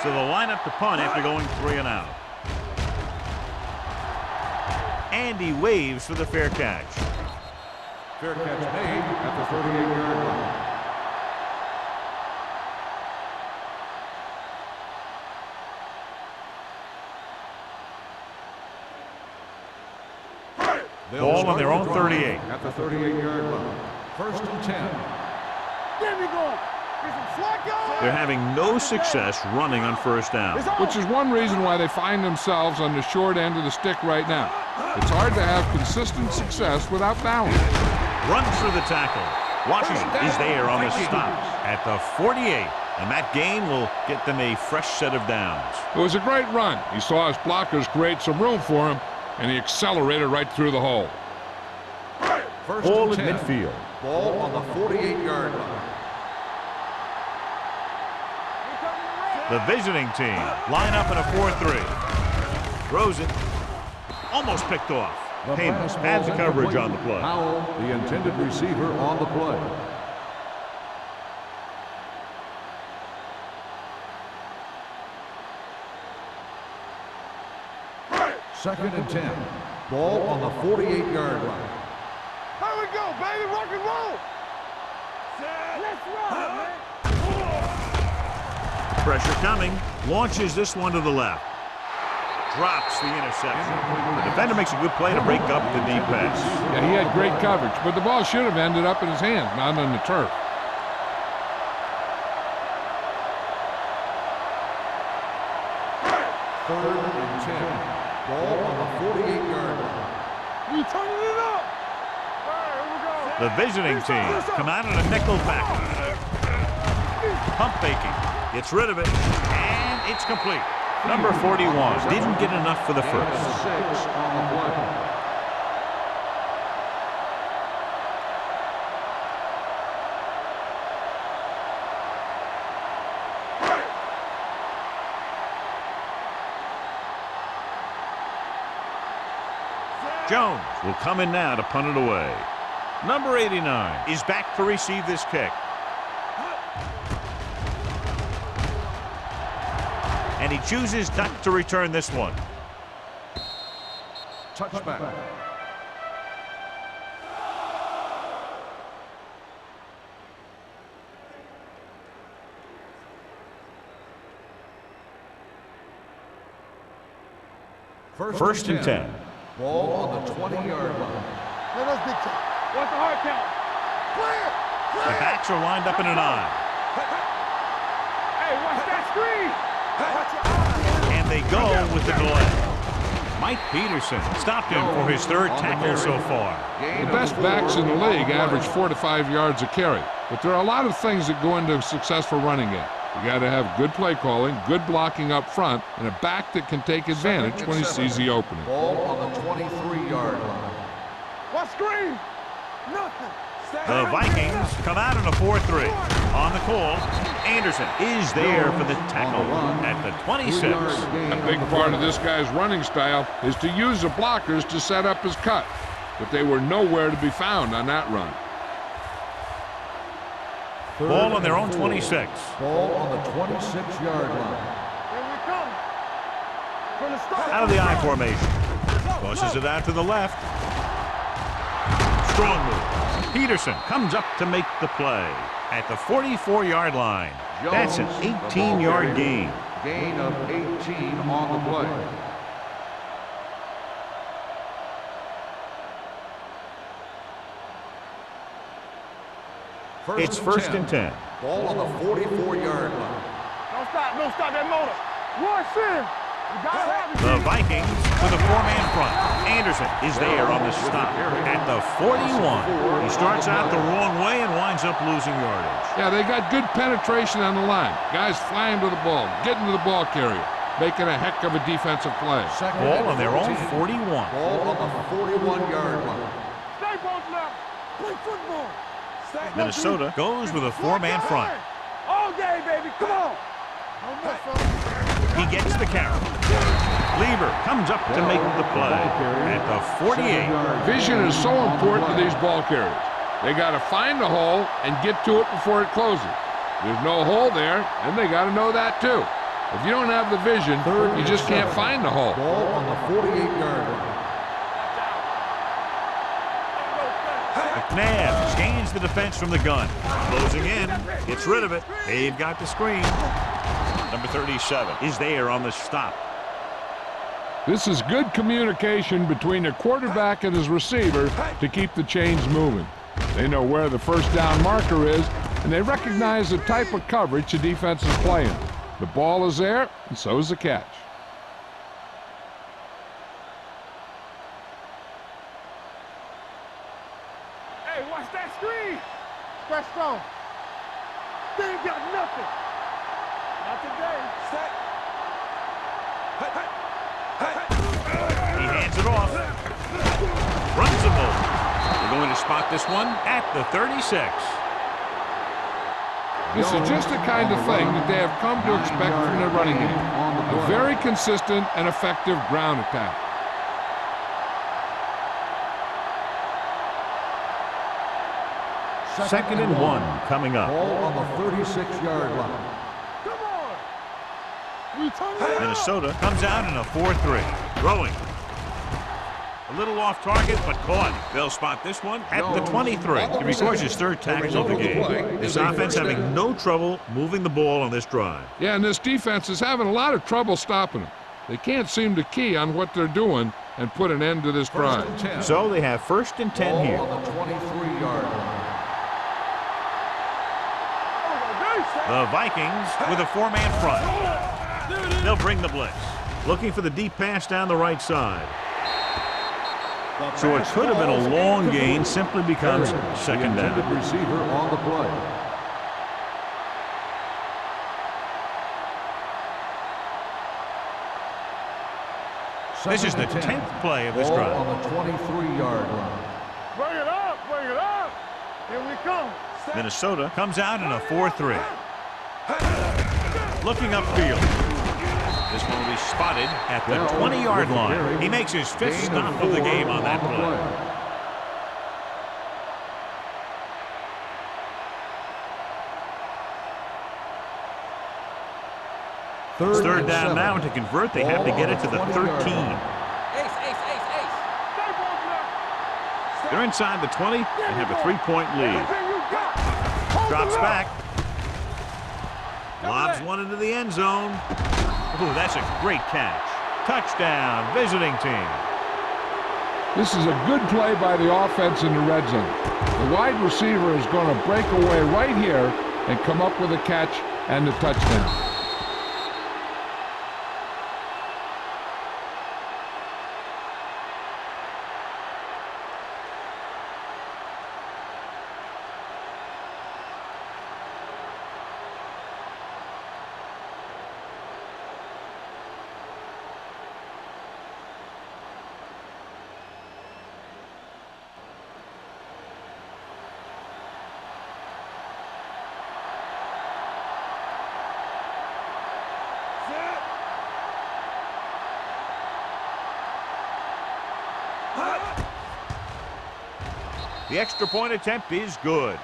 [SPEAKER 1] So they'll line up to punt after going 3 and out. And he waves for the fair catch.
[SPEAKER 2] Fair catch made at the 38-yard line.
[SPEAKER 1] Ball on their own 38.
[SPEAKER 2] At the 38-yard line. 1st and 10.
[SPEAKER 3] There we go. Here's some Flacco.
[SPEAKER 1] They're having no success running on 1st down.
[SPEAKER 4] Which is one reason why they find themselves on the short end of the stick right now. It's hard to have consistent success without balance.
[SPEAKER 1] Runs through the tackle. Washington is there on the stop at the 48. And that gain will get them a fresh set of downs.
[SPEAKER 4] It was a great run. He saw his blockers create some room for him, and he accelerated right through the hole.
[SPEAKER 1] Ball at midfield.
[SPEAKER 2] Ball on the 48-yard line.
[SPEAKER 1] The visiting team line up in a 4-3. Throws it. Almost picked off. Heyman had the coverage on the play.
[SPEAKER 2] Howell, the intended receiver, on the play. Second and 10. Ball on the 48-yard line.
[SPEAKER 3] Here we go, baby. Rock and roll. Let's run, man.
[SPEAKER 1] Pressure coming. Launches this one to the left. Drops the interception. The defender makes a good play to break up the deep pass.
[SPEAKER 4] Yeah, he had great coverage, but the ball should have ended up in his hands, not on the turf.
[SPEAKER 2] Third and 10. Ball on the 48-yard line.
[SPEAKER 3] You turning it up. All right, here we go.
[SPEAKER 1] The visiting team come out in a nickel back. Pump faking. Gets rid of it. And it's complete. Number 41 didn't get enough for the first.
[SPEAKER 2] 6 on the play.
[SPEAKER 1] Jones will come in now to punt it away. Number 89 is back to receive this kick. And he chooses not to return this one.
[SPEAKER 2] Touchback.
[SPEAKER 1] First and 10.
[SPEAKER 2] Ball on the 20-yard line.
[SPEAKER 3] Let us be tough. What's the hard count? Clear.
[SPEAKER 1] The backs are lined up in an eye.
[SPEAKER 3] Hey, watch that screen. Watch your eyes.
[SPEAKER 1] And they go with the delay. Mike Peterson stopped him for his 3rd tackle so far.
[SPEAKER 4] The best backs in the league average 4 to 5 yards a carry. But there are a lot of things that go into a successful running game. You got to have good play calling, good blocking up front, and a back that can take advantage when he sees the opening.
[SPEAKER 2] Ball on the 23-yard line.
[SPEAKER 3] What screen? Nothing.
[SPEAKER 1] The Vikings come out in a 4-3. On the call, Anderson is there for the tackle at the 26.
[SPEAKER 4] A big part of this guy's running style is to use the blockers to set up his cut. But they were nowhere to be found on that run.
[SPEAKER 1] Ball on their own 26.
[SPEAKER 2] Ball on the 26-yard line.
[SPEAKER 3] Here we come. From the start.
[SPEAKER 1] Out of the I formation. Tosses it out to the left. Strong move. Peterson comes up to make the play at the 44-yard line. That's an 18-yard gain.
[SPEAKER 2] Gain of 18 on the play.
[SPEAKER 1] It's first and 10.
[SPEAKER 2] Ball on the 44-yard line.
[SPEAKER 3] Don't stop that motor. One sin. You gotta have it.
[SPEAKER 1] The Vikings with a 4-man front. Anderson is there on the stop at the 41. He starts out the wrong way and winds up losing yardage.
[SPEAKER 4] Yeah, they got good penetration on the line. Guys flying to the ball, getting to the ball carrier, making a heck of a defensive play.
[SPEAKER 1] Ball on their own 41.
[SPEAKER 2] Ball on the 41-yard line.
[SPEAKER 3] Stay both left. Play football.
[SPEAKER 1] Minnesota goes with a 4-man front.
[SPEAKER 3] All day, baby. Come on.
[SPEAKER 1] He gets the carry. Lever comes up to make the play at the 48.
[SPEAKER 4] Vision is so important to these ball carriers. They got to find the hole and get to it before it closes. There's no hole there, and they got to know that too. If you don't have the vision, you just can't find the hole.
[SPEAKER 2] Ball on the 48-yard line.
[SPEAKER 1] McNabb scans the defense from the gun. Closing in. Gets rid of it. They've got the screen. Number 37 is there on the stop.
[SPEAKER 4] This is good communication between the quarterback and his receiver to keep the chains moving. They know where the first down marker is, and they recognize the type of coverage the defense is playing. The ball is there, and so is the catch.
[SPEAKER 3] Hey, watch that screen. Stretch strong. They ain't got nothing. Not today. Set.
[SPEAKER 1] He hands it off. Runs him over. They're going to spot this one at the 36.
[SPEAKER 4] This is just the kind of thing that they have come to expect from their running game. A very consistent and effective ground attack.
[SPEAKER 1] Second and 1 coming up.
[SPEAKER 2] Ball on the 36-yard line.
[SPEAKER 3] Come on. We turn it around.
[SPEAKER 1] Minnesota comes out in a 4-3. Throwing. A little off target, but caught. They'll spot this one at the 23. He records his third tackle of the game. This offense having no trouble moving the ball on this drive.
[SPEAKER 4] Yeah, and this defense is having a lot of trouble stopping them. They can't seem to key on what they're doing and put an end to this drive.
[SPEAKER 1] So they have first and 10 here.
[SPEAKER 2] Ball on the 23-yard line.
[SPEAKER 1] The Vikings with a 4-man front. They'll bring the blitz. Looking for the deep pass down the right side. So it could have been a long gain, simply becomes second
[SPEAKER 2] The
[SPEAKER 1] down.
[SPEAKER 2] intended receiver on the play.
[SPEAKER 1] This is the 10th play of this
[SPEAKER 2] Ball
[SPEAKER 1] drive.
[SPEAKER 2] on the 23-yard line.
[SPEAKER 3] Bring it up. Bring it up. Here we come.
[SPEAKER 1] Minnesota comes out in a 4-3. Looking upfield. This one will be spotted at the 20-yard line. He makes his fifth stop of the game on that play. It's third down now, and to convert, they have to get it to the 13. They're inside the 20 and have a 3-point lead. Drops back. Lobs one into the end zone. Ooh, that's a great catch. Touchdown, visiting team.
[SPEAKER 4] This is a good play by the offense in the red zone. The wide receiver is going to break away right here and come up with a catch and the touchdown.
[SPEAKER 1] The extra point attempt is good.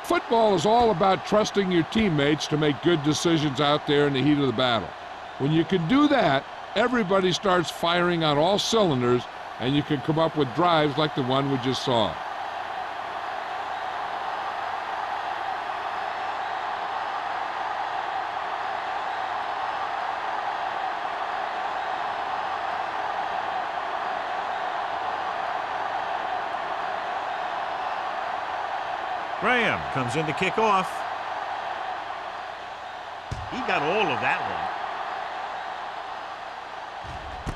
[SPEAKER 4] Football is all about trusting your teammates to make good decisions out there in the heat of the battle. When you can do that, everybody starts firing on all cylinders, and you can come up with drives like the one we just saw.
[SPEAKER 1] Graham comes in to kick off. He got all of that one.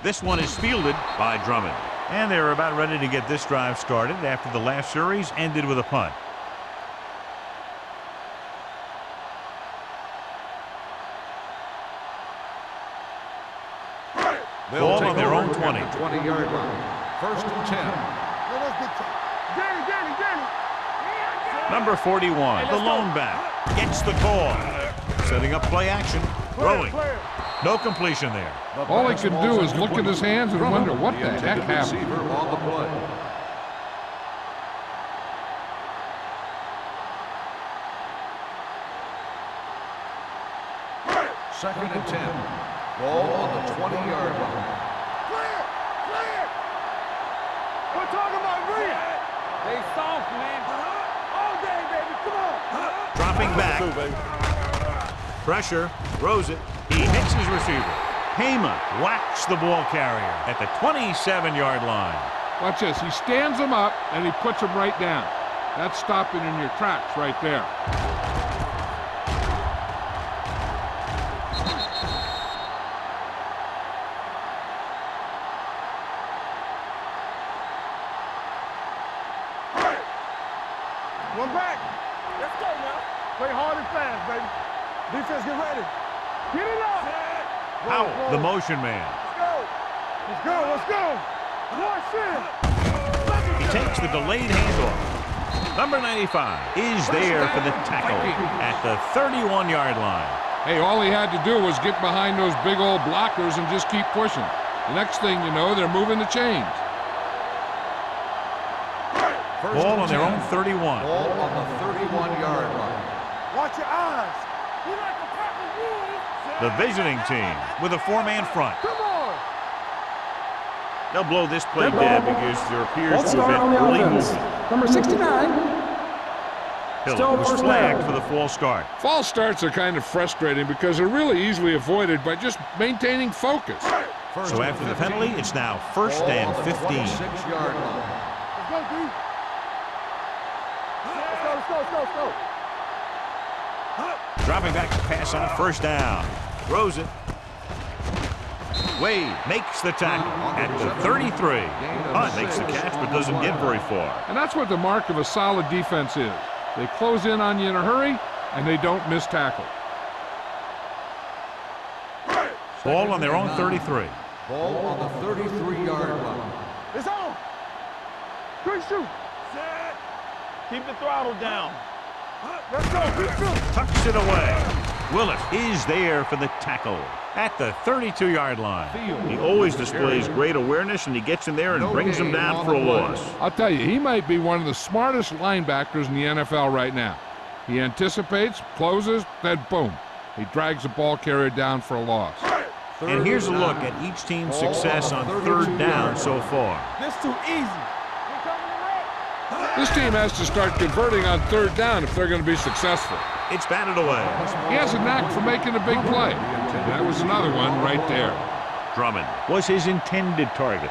[SPEAKER 1] This one is fielded by Drummond. And they're about ready to get this drive started after the last series ended with a punt. Ball on their own 20.
[SPEAKER 2] 20-yard line. First and 10.
[SPEAKER 3] Danny.
[SPEAKER 1] Number 41, the lone back, gets the call. Setting up play action, throwing. No completion there.
[SPEAKER 4] All he can do is look at his hands and wonder what the heck happened.
[SPEAKER 2] Receiver on the play. Second and 10. Ball on the 20-yard line.
[SPEAKER 3] Clear! Clear! We're talking about real. They soft, man. All day, baby. Come on.
[SPEAKER 1] Dropping back. Pressure. Throws it. He hits his receiver. Heyman whacks the ball carrier at the 27-yard line.
[SPEAKER 4] Watch this. He stands him up, and he puts him right down. That's stopping in your tracks right there.
[SPEAKER 3] One back. Let's go now. Play hard and fast, baby. Defense, get ready. Get it up.
[SPEAKER 1] Powell, the motion man.
[SPEAKER 3] Let's go. Let's go. Let's go.
[SPEAKER 1] He takes the delayed handoff. Number 95 is there for the tackle at the 31-yard line.
[SPEAKER 4] Hey, all he had to do was get behind those big old blockers and just keep pushing. The next thing you know, they're moving the chains.
[SPEAKER 1] Ball on their own 31.
[SPEAKER 2] Ball on the 31-yard line.
[SPEAKER 3] Watch your eyes.
[SPEAKER 1] The visiting team with a four-man front.
[SPEAKER 3] Come on.
[SPEAKER 1] They'll blow this play
[SPEAKER 5] Red
[SPEAKER 1] dead
[SPEAKER 5] ball.
[SPEAKER 1] because there appears
[SPEAKER 5] False
[SPEAKER 1] to have
[SPEAKER 5] start on
[SPEAKER 1] been
[SPEAKER 5] the
[SPEAKER 1] early
[SPEAKER 5] offense.
[SPEAKER 1] movement.
[SPEAKER 5] Number 69.
[SPEAKER 1] Hill
[SPEAKER 5] Still
[SPEAKER 1] was
[SPEAKER 5] first
[SPEAKER 1] flagged
[SPEAKER 5] down.
[SPEAKER 1] for the false start.
[SPEAKER 4] False starts are kind of frustrating because they're really easily avoided by just maintaining focus.
[SPEAKER 1] So after the penalty, it's now first
[SPEAKER 2] Ball
[SPEAKER 1] and
[SPEAKER 2] on the
[SPEAKER 1] 15.
[SPEAKER 2] 26-yard line.
[SPEAKER 3] Let's go, D. Let's go.
[SPEAKER 1] Dropping back to pass on first down. Throws it. Wade makes the tackle at the 33. Hunt makes the catch but doesn't get very far.
[SPEAKER 4] And that's what the mark of a solid defense is. They close in on you in a hurry, and they don't miss tackle.
[SPEAKER 1] Ball on their own 33.
[SPEAKER 2] Ball on the 33-yard line.
[SPEAKER 3] It's on. Quick shoot. Keep the throttle down. Let's go. Keep shooting.
[SPEAKER 1] Tucks it away. Willis is there for the tackle at the 32-yard line. He always displays great awareness, and he gets in there and brings them down for a loss.
[SPEAKER 4] I'll tell you, he might be one of the smartest linebackers in the NFL right now. He anticipates, closes, then boom. He drags the ball carrier down for a loss.
[SPEAKER 1] And here's a look at each team's success on third down so far.
[SPEAKER 3] This too easy.
[SPEAKER 4] This team has to start converting on third down if they're going to be successful.
[SPEAKER 1] It's batted away.
[SPEAKER 4] He has a knack for making a big play. That was another one right there.
[SPEAKER 1] Drummond was his intended target.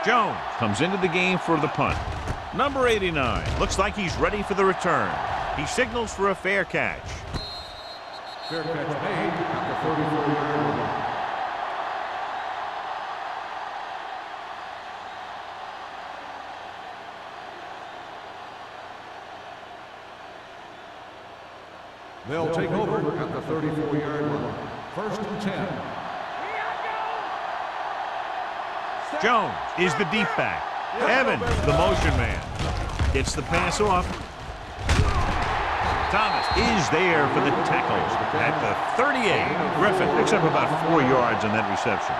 [SPEAKER 1] Jones comes into the game for the punt. Number 89 looks like he's ready for the return. He signals for a fair catch.
[SPEAKER 2] Fair catch made at the 34-yard line. They'll take over at the 34-yard line. First and 10.
[SPEAKER 1] Jones is the deep back. Evans, the motion man, gets the pass off. Thomas is there for the tackle at the 38. Griffin picks up about 4 yards on that reception.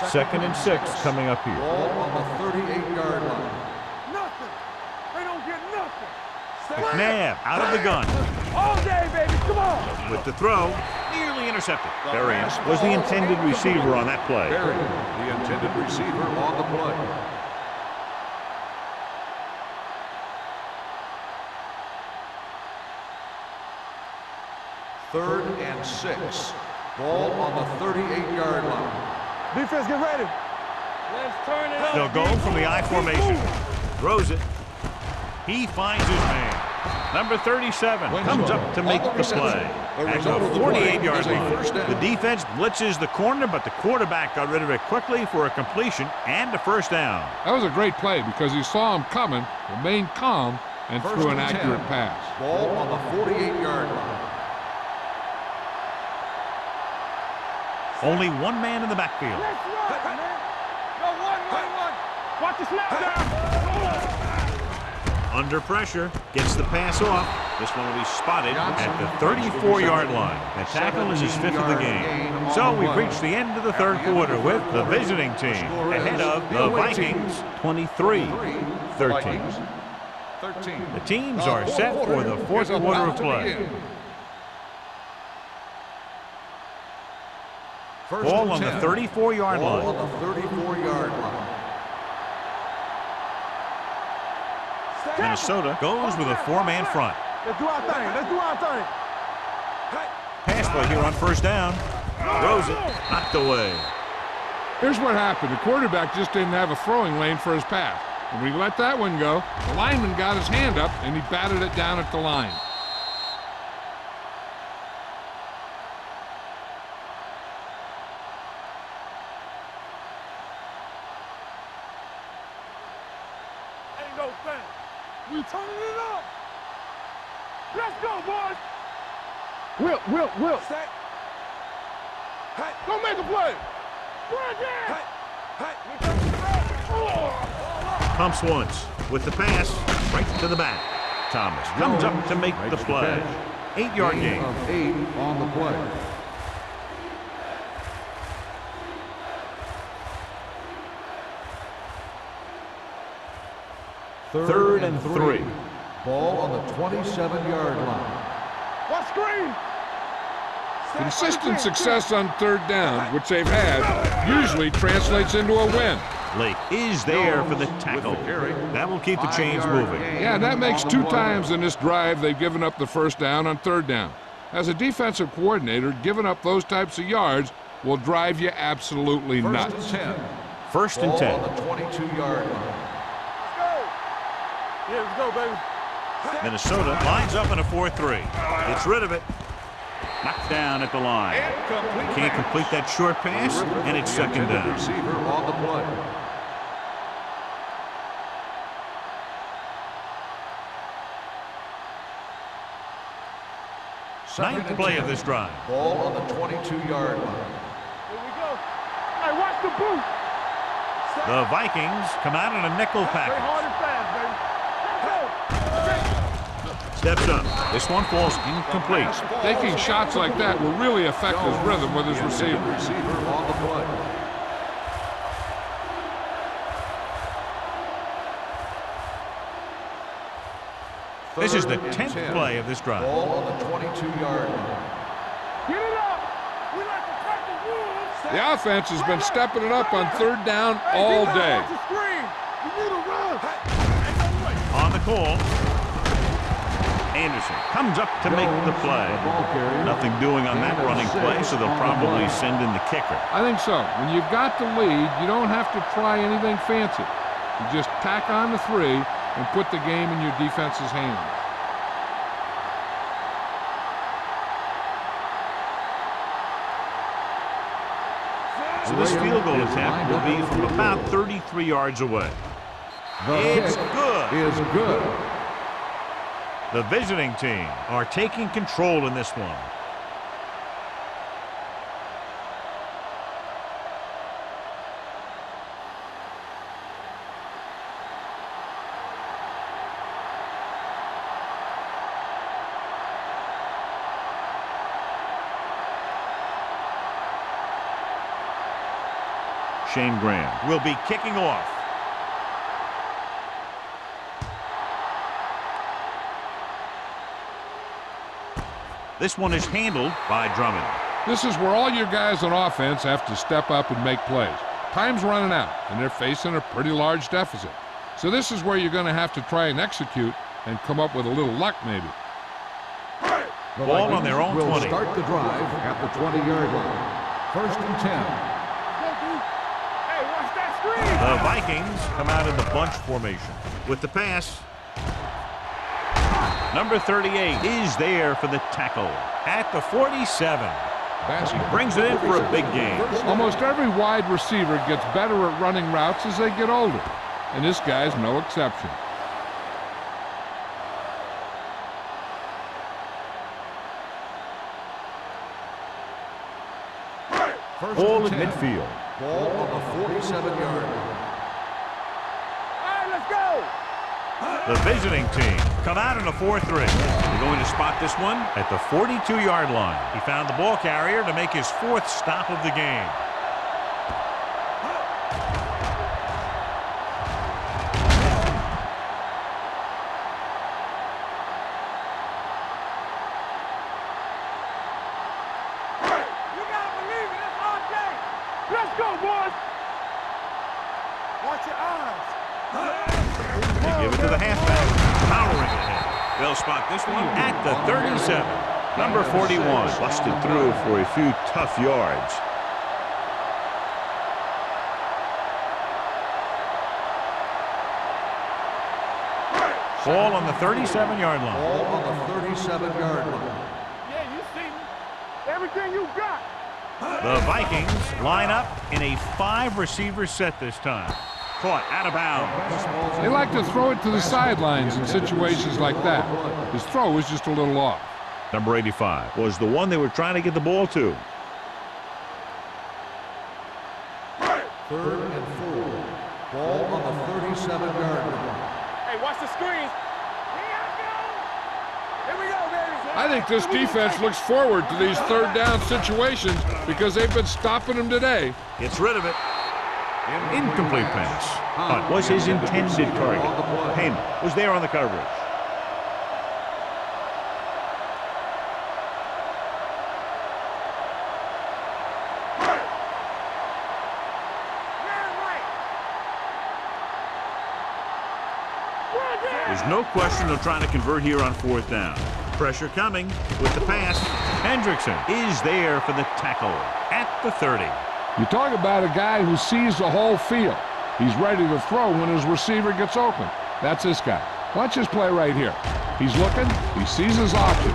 [SPEAKER 1] Second and 6 coming up here.
[SPEAKER 2] Ball on the 38-yard line.
[SPEAKER 3] Nothing. They don't get nothing.
[SPEAKER 1] McNabb out of the gun.
[SPEAKER 3] All day, baby. Come on.
[SPEAKER 1] With the throw, nearly intercepted. Variance was the intended receiver on that play.
[SPEAKER 2] Berry, the intended receiver on the play. Third and 6. Ball on the 38-yard line.
[SPEAKER 3] Defense, get ready. Let's turn it up.
[SPEAKER 1] They'll go from the I formation. Throws it. He finds his man. Number 37 comes up to make the play at the 48-yard line. The defense blitzes the corner, but the quarterback got rid of it quickly for a completion and a first down.
[SPEAKER 4] That was a great play because he saw him coming, remained calm, and threw an accurate pass.
[SPEAKER 2] Ball on the 48-yard line.
[SPEAKER 1] Only one man in the backfield.
[SPEAKER 3] Let's run, man. Go, one. Watch the snap down.
[SPEAKER 1] Under pressure, gets the pass off. This one will be spotted at the 34-yard line. The tackle is his 5th of the game. So we've reached the end of the third quarter with the visiting team ahead of the Vikings 23-13. The teams are set for the fourth quarter of play. Ball on the 34-yard line.
[SPEAKER 2] Ball on the 34-yard line.
[SPEAKER 1] Minnesota goes with a 4-man front.
[SPEAKER 3] Let's do our thing. Let's do our thing.
[SPEAKER 1] Pass play here on first down. Throws it. Knocked away.
[SPEAKER 4] Here's what happened. The quarterback just didn't have a throwing lane for his pass. And when he let that one go, the lineman got his hand up and he batted it down at the line.
[SPEAKER 3] Ain't no thing. We turning it up. Let's go, boys. Will. Set. Hey. Go make a play. Run again. Hey.
[SPEAKER 1] Pumps once with the pass right to the back. Thomas comes up to make the play. 8-yard gain.
[SPEAKER 2] Of 8 on the play.
[SPEAKER 1] Third and 3.
[SPEAKER 2] Ball on the 27-yard line.
[SPEAKER 3] What screen?
[SPEAKER 4] Consistent success on third down, which they've had, usually translates into a win.
[SPEAKER 1] Lake is there for the tackle. That will keep the chains moving.
[SPEAKER 4] Yeah, and that makes 2 times in this drive they've given up the first down on third down. As a defensive coordinator, giving up those types of yards will drive you absolutely nuts.
[SPEAKER 1] First and 10.
[SPEAKER 2] Ball on the 22-yard line.
[SPEAKER 3] Yeah, let's go, baby.
[SPEAKER 1] Minnesota lines up in a 4-3. Gets rid of it. Knocked down at the line. Can't complete that short pass, and it's second down.
[SPEAKER 2] Receiver on the play.
[SPEAKER 1] Ninth play of this drive.
[SPEAKER 2] Ball on the 22-yard line.
[SPEAKER 3] Here we go. Hey, watch the boot.
[SPEAKER 1] The Vikings come out in a nickel
[SPEAKER 3] Stay hard
[SPEAKER 1] package.
[SPEAKER 3] and fast, baby.
[SPEAKER 1] Steps up. This one falls incomplete.
[SPEAKER 4] Taking shots like that will really affect his rhythm with his receiver.
[SPEAKER 2] Receiver on the play.
[SPEAKER 1] This is the
[SPEAKER 2] Third and
[SPEAKER 1] 10th
[SPEAKER 2] 10.
[SPEAKER 1] play of this drive.
[SPEAKER 2] Ball on the 22-yard line.
[SPEAKER 3] Get it up. We like to cut the rules.
[SPEAKER 4] The offense has been stepping it up on third down all day.
[SPEAKER 3] Watch the screen. You need to run.
[SPEAKER 1] On the call. Anderson comes up to make the play. Nothing doing on that running play, so they'll probably send in the kicker.
[SPEAKER 4] I think so. When you've got the lead, you don't have to try anything fancy. You just tack on the 3 and put the game in your defense's hands.
[SPEAKER 1] So this field goal attempt will be from about 33 yards away. It's good.
[SPEAKER 2] Is good.
[SPEAKER 1] The visiting team are taking control in this one. Shane Graham will be kicking off. This one is handled by Drummond.
[SPEAKER 4] This is where all your guys on offense have to step up and make plays. Time's running out, and they're facing a pretty large deficit. So this is where you're going to have to try and execute and come up with a little luck maybe.
[SPEAKER 2] The
[SPEAKER 1] Ball on
[SPEAKER 2] Vikings
[SPEAKER 1] their own
[SPEAKER 2] will
[SPEAKER 1] 20.
[SPEAKER 2] start the drive at the 20-yard line. First and 10.
[SPEAKER 3] Hey, watch that screen.
[SPEAKER 1] The Vikings come out in the bunch formation. With the pass, number 38 is there for the tackle at the 47. He brings it in for a big gain.
[SPEAKER 4] Almost every wide receiver gets better at running routes as they get older, and this guy's no exception.
[SPEAKER 1] Ball at midfield.
[SPEAKER 2] Ball on the 47-yard line.
[SPEAKER 3] All right, let's go.
[SPEAKER 1] The visiting team come out in a 4-3. They're going to spot this one at the 42-yard line. He found the ball carrier to make his 4th stop of the game.
[SPEAKER 3] You gotta believe it. It's our day. Let's go, boys. Watch your eyes.
[SPEAKER 1] They give it to the halfback, powering ahead. They'll spot this one at the 37. Number 41 busted through for a few tough yards. Ball on the 37-yard line.
[SPEAKER 2] Ball on the 37-yard line.
[SPEAKER 3] Yeah, you see me. Everything you got.
[SPEAKER 1] The Vikings line up in a 5-receiver set this time. Caught out of bounds.
[SPEAKER 4] They like to throw it to the sidelines in situations like that. His throw was just a little off.
[SPEAKER 1] Number 85 was the one they were trying to get the ball to.
[SPEAKER 2] 3rd and 4. Ball on the 37-yard line.
[SPEAKER 3] Hey, watch the screen. Here we go, baby.
[SPEAKER 4] I think this defense looks forward to these 3rd down situations because they've been stopping them today.
[SPEAKER 1] Gets rid of it. Incomplete pass. But was his intended target. Heyman was there on the coverage. There's no question they're trying to convert here on 4th down. Pressure coming with the pass. Hendrickson is there for the tackle at the 30.
[SPEAKER 4] You talk about a guy who sees the whole field. He's ready to throw when his receiver gets open. That's this guy. Watch this play right here. He's looking, he sees his option,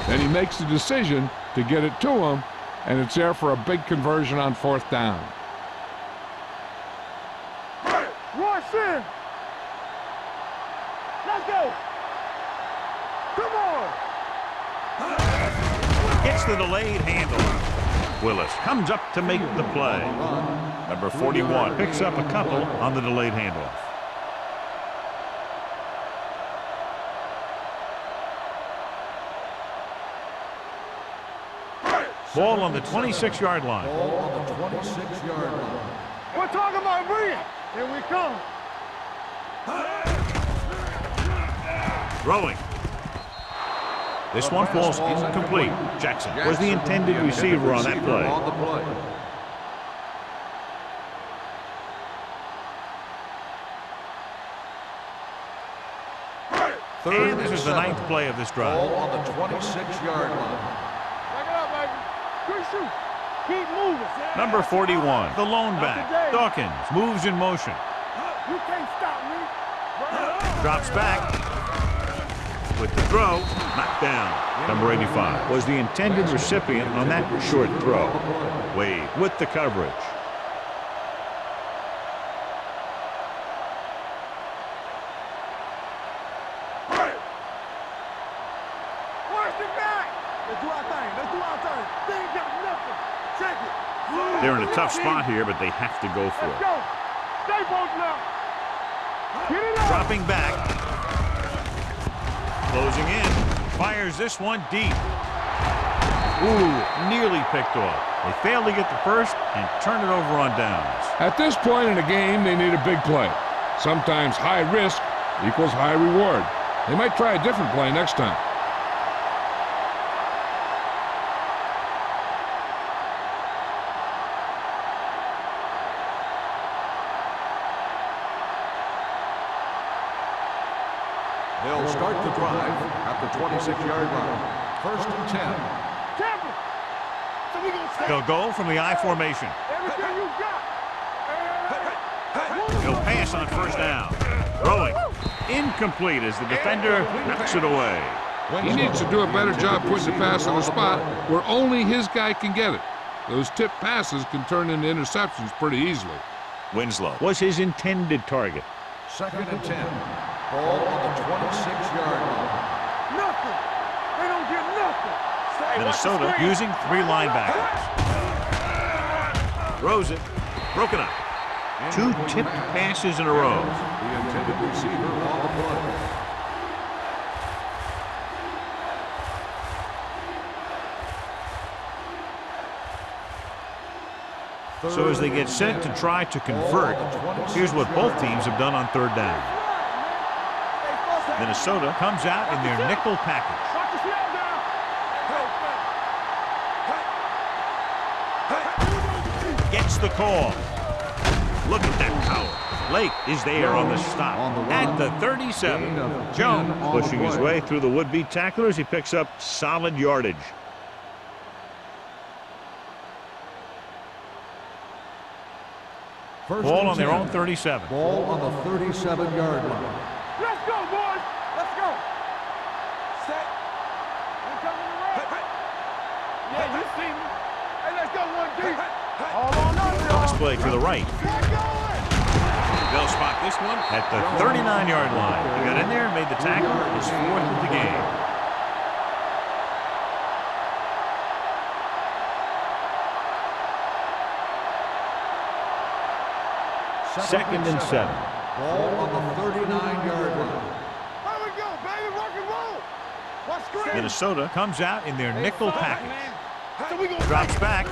[SPEAKER 4] then he makes the decision to get it to him, and it's there for a big conversion on 4th down.
[SPEAKER 3] Rush in. Let's go. Come on.
[SPEAKER 1] Gets the delayed handle. Willis comes up to make the play. Number 41 picks up a couple on the delayed handoff. Ball on the 26-yard line.
[SPEAKER 2] Ball on the 26-yard line.
[SPEAKER 3] We're talking about Bree. Here we come.
[SPEAKER 1] Throwing. This one falls incomplete. Jackson was the intended receiver on that play. And this is the 9th play of this drive.
[SPEAKER 2] Ball on the 26-yard line.
[SPEAKER 3] Back it up, baby. Good shoot. Keep moving.
[SPEAKER 1] Number 41, the lone back, Dawkins, moves in motion.
[SPEAKER 3] You can't stop me.
[SPEAKER 1] Drops back. With the throw, knocked down. Number 85 was the intended recipient on that short throw. Wade with the coverage.
[SPEAKER 3] Watch the back. Let's do our thing. Let's do our thing. They ain't got nothing. Check it.
[SPEAKER 1] They're in a tough spot here, but they have to go for
[SPEAKER 3] Let's
[SPEAKER 1] it.
[SPEAKER 3] go. Stay posted up. Get it up.
[SPEAKER 1] Dropping back. Closing in. Fires this one deep. Ooh, nearly picked off. They failed to get the first and turn it over on downs.
[SPEAKER 4] At this point in the game, they need a big play. Sometimes high risk equals high reward. They might try a different play next time.
[SPEAKER 2] They'll start the drive at the 26-yard line. 1st and 10.
[SPEAKER 3] Tampa. So we gonna stay.
[SPEAKER 1] They'll go from the I formation.
[SPEAKER 3] Everything you got.
[SPEAKER 1] He'll pass on 1st down. Throwing. Incomplete as the defender knocks it away.
[SPEAKER 4] He needs to do a better job putting the pass on a spot where only his guy can get it. Those tip passes can turn into interceptions pretty easily.
[SPEAKER 1] Winslow was his intended target.
[SPEAKER 2] 2nd and 10. Ball on the 26-yard line.
[SPEAKER 3] Nothing. They don't get nothing. Stay.
[SPEAKER 1] Minnesota using 3 linebackers. Throws it. Broken up. 2 tipped passes in a row.
[SPEAKER 2] The intended receiver on the play.
[SPEAKER 1] So as they get set to try to convert, here's what both teams have done on 3rd down. Minnesota comes out in their nickel package. Gets the call. Look at that power. Lake is there on the stop at the 37. Jones pushing his way through the would-be tacklers. He picks up solid yardage. Ball on their own 37.
[SPEAKER 2] Ball on the 37-yard line.
[SPEAKER 3] Let's go, boys. Let's go. Set. I'm coming to right. Yeah, you see me. Hey, let's go one deep. All on us, y'all.
[SPEAKER 1] Pass play to the right. They'll spot this one at the 39-yard line. He got in there and made the tackle. His 4th of the game. Second and 7.
[SPEAKER 2] Ball on the 39-yard line.
[SPEAKER 3] There we go, baby. Rock and roll. Watch screen.
[SPEAKER 1] Minnesota comes out in their nickel package.
[SPEAKER 3] So we gonna
[SPEAKER 1] Drops back.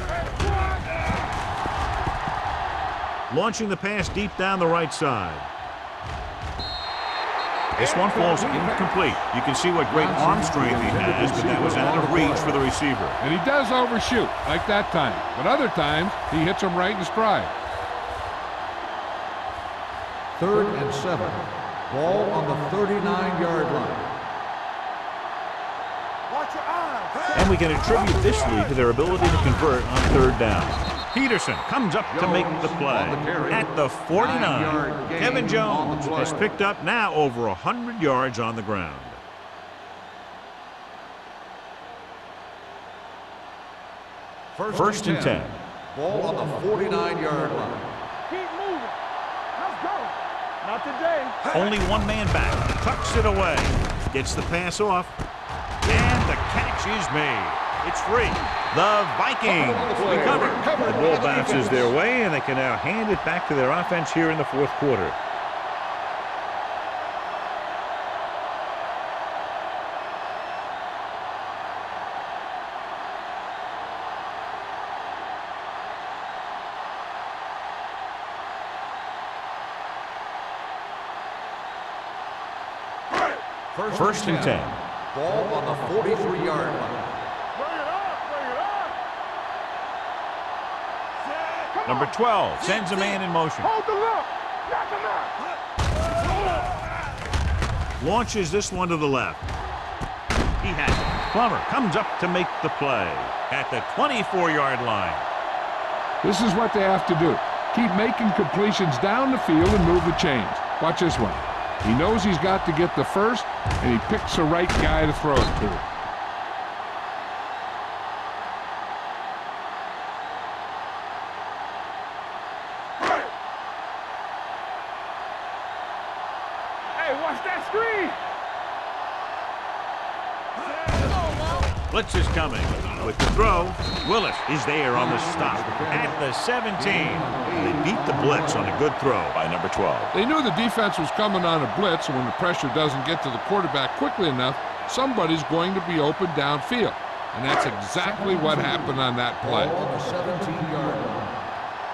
[SPEAKER 1] Launching the pass deep down the right side. This one falls incomplete. You can see what great arm strength he has, but that was out of reach for the receiver.
[SPEAKER 4] And he does overshoot, like that time. But other times, he hits him right in stride.
[SPEAKER 2] 3rd and 7. Ball on the 39-yard line.
[SPEAKER 3] watch your eyes.
[SPEAKER 1] And we can attribute this lead to their ability to convert on 3rd down. Peterson comes up to make the play at the 49. Kevin Jones has picked up now over 100 yards on the ground. First and 10.
[SPEAKER 2] Ball on the 49-yard line.
[SPEAKER 3] Keep moving. Let's go. Not today.
[SPEAKER 1] Only one man back. Tucks it away. Gets the pass off. And the catch is made. It's free. The Vikings recover. The ball bounces their way, and they can now hand it back to their offense here in the 4th quarter. First and 10.
[SPEAKER 2] Ball on the 43-yard line.
[SPEAKER 3] Bring it up. Bring it up. Come
[SPEAKER 1] Number
[SPEAKER 3] on.
[SPEAKER 1] 12 sends a man in motion.
[SPEAKER 3] Hold the look. Knock him out.
[SPEAKER 1] Launches this one to the left. He has it. Plummer comes up to make the play at the 24-yard line.
[SPEAKER 4] This is what they have to do. Keep making completions down the field and move the chains. Watch this one. He knows he's got to get the first, and he picks the right guy to throw it to.
[SPEAKER 3] Hey, watch that screen.
[SPEAKER 1] Blitz is coming. With the throw, Willis is there on the stop at the 17. They beat the blitz on a good throw by number 12.
[SPEAKER 4] They knew the defense was coming on a blitz, and when the pressure doesn't get to the quarterback quickly enough, somebody's going to be open downfield. And that's exactly what happened on that play.
[SPEAKER 2] Ball on the 17-yard line.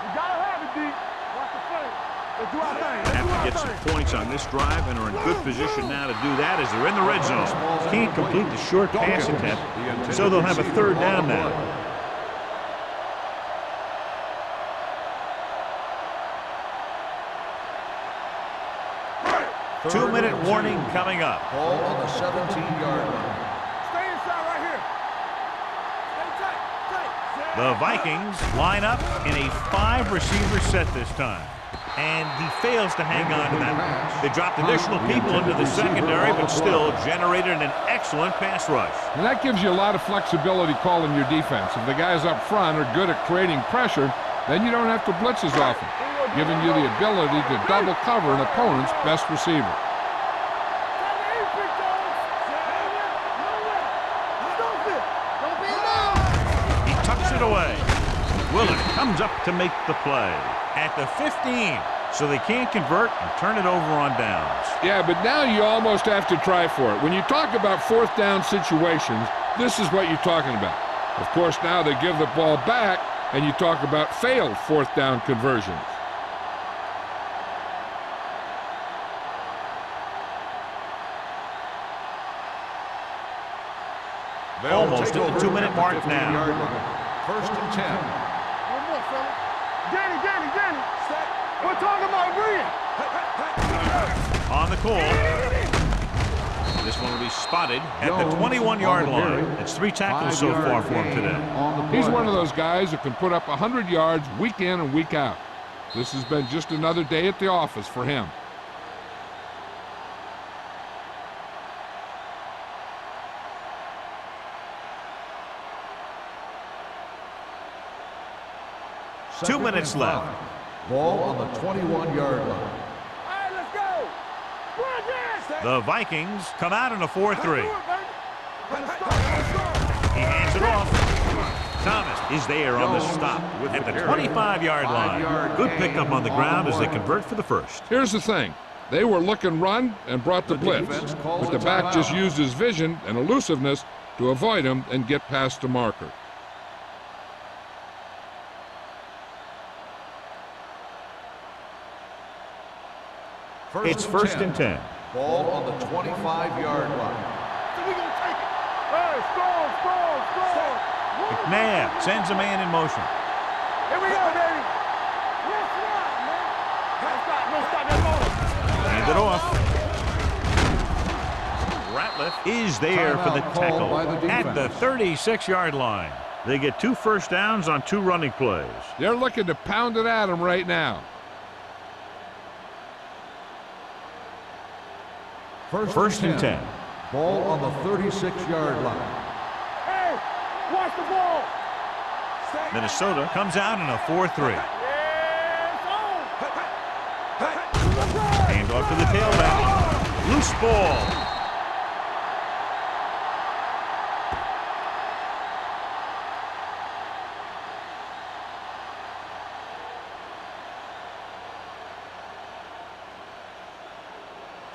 [SPEAKER 3] You gotta have it, D. Watch the play. Let's do our thing. Let's
[SPEAKER 1] Have
[SPEAKER 3] do
[SPEAKER 1] to
[SPEAKER 3] our
[SPEAKER 1] get some
[SPEAKER 3] thing.
[SPEAKER 1] points on this drive and are in good position now to do that as they're in the red zone. Can't complete the short pass attempt, so they'll have a 3rd down now. Two-minute warning coming up.
[SPEAKER 2] Ball on the 17-yard line.
[SPEAKER 3] Stay inside right here. Stay tight.
[SPEAKER 1] The Vikings line up in a 5-receiver set this time. And he fails to hang on to that. They dropped additional people into the secondary, but still generated an excellent pass rush.
[SPEAKER 4] And that gives you a lot of flexibility calling your defense. If the guys up front are good at creating pressure, then you don't have to blitz as often, giving you the ability to double cover an opponent's best receiver.
[SPEAKER 1] He tucks it away. Willis comes up to make the play at the 15. So they can't convert and turn it over on downs.
[SPEAKER 4] Yeah, but now you almost have to try for it. When you talk about fourth down situations, this is what you're talking about. Of course, now they give the ball back, and you talk about failed fourth down conversions.
[SPEAKER 1] Almost at the 2-minute mark now.
[SPEAKER 2] First and 10.
[SPEAKER 3] One more, fella. Danny. We're talking about Green.
[SPEAKER 1] On the call. This one will be spotted at the 21-yard line. It's 3 tackles so far for him today.
[SPEAKER 4] He's one of those guys who can put up 100 yards week in and week out. This has been just another day at the office for him.
[SPEAKER 1] Second 2 minutes left.
[SPEAKER 2] Ball on the 21-yard line.
[SPEAKER 3] All right, let's go.
[SPEAKER 1] The Vikings come out in a 4-3. He hands it off. Thomas is there on the stop at the 25-yard line. Good pickup on the ground as they convert for the first.
[SPEAKER 4] Here's the thing. They were looking run and brought the blitz, but the back just used his vision and elusiveness to avoid him and get past the marker.
[SPEAKER 1] It's first and 10.
[SPEAKER 2] Ball on the 25-yard line.
[SPEAKER 3] So we gonna take it. Hey, score.
[SPEAKER 1] McNabb sends a man in motion.
[SPEAKER 3] Here we go, baby. Let's rock, man. Don't stop that motor.
[SPEAKER 1] Hand it off. Ratliff is there for the tackle at the 36-yard line. They get 2 first downs on 2 running plays.
[SPEAKER 4] They're looking to pound it at him right now.
[SPEAKER 2] First and 10. Ball on the 36-yard line.
[SPEAKER 3] Hey, watch the ball.
[SPEAKER 1] Minnesota comes out in a 4-3. Hand off to the tailback. Loose ball.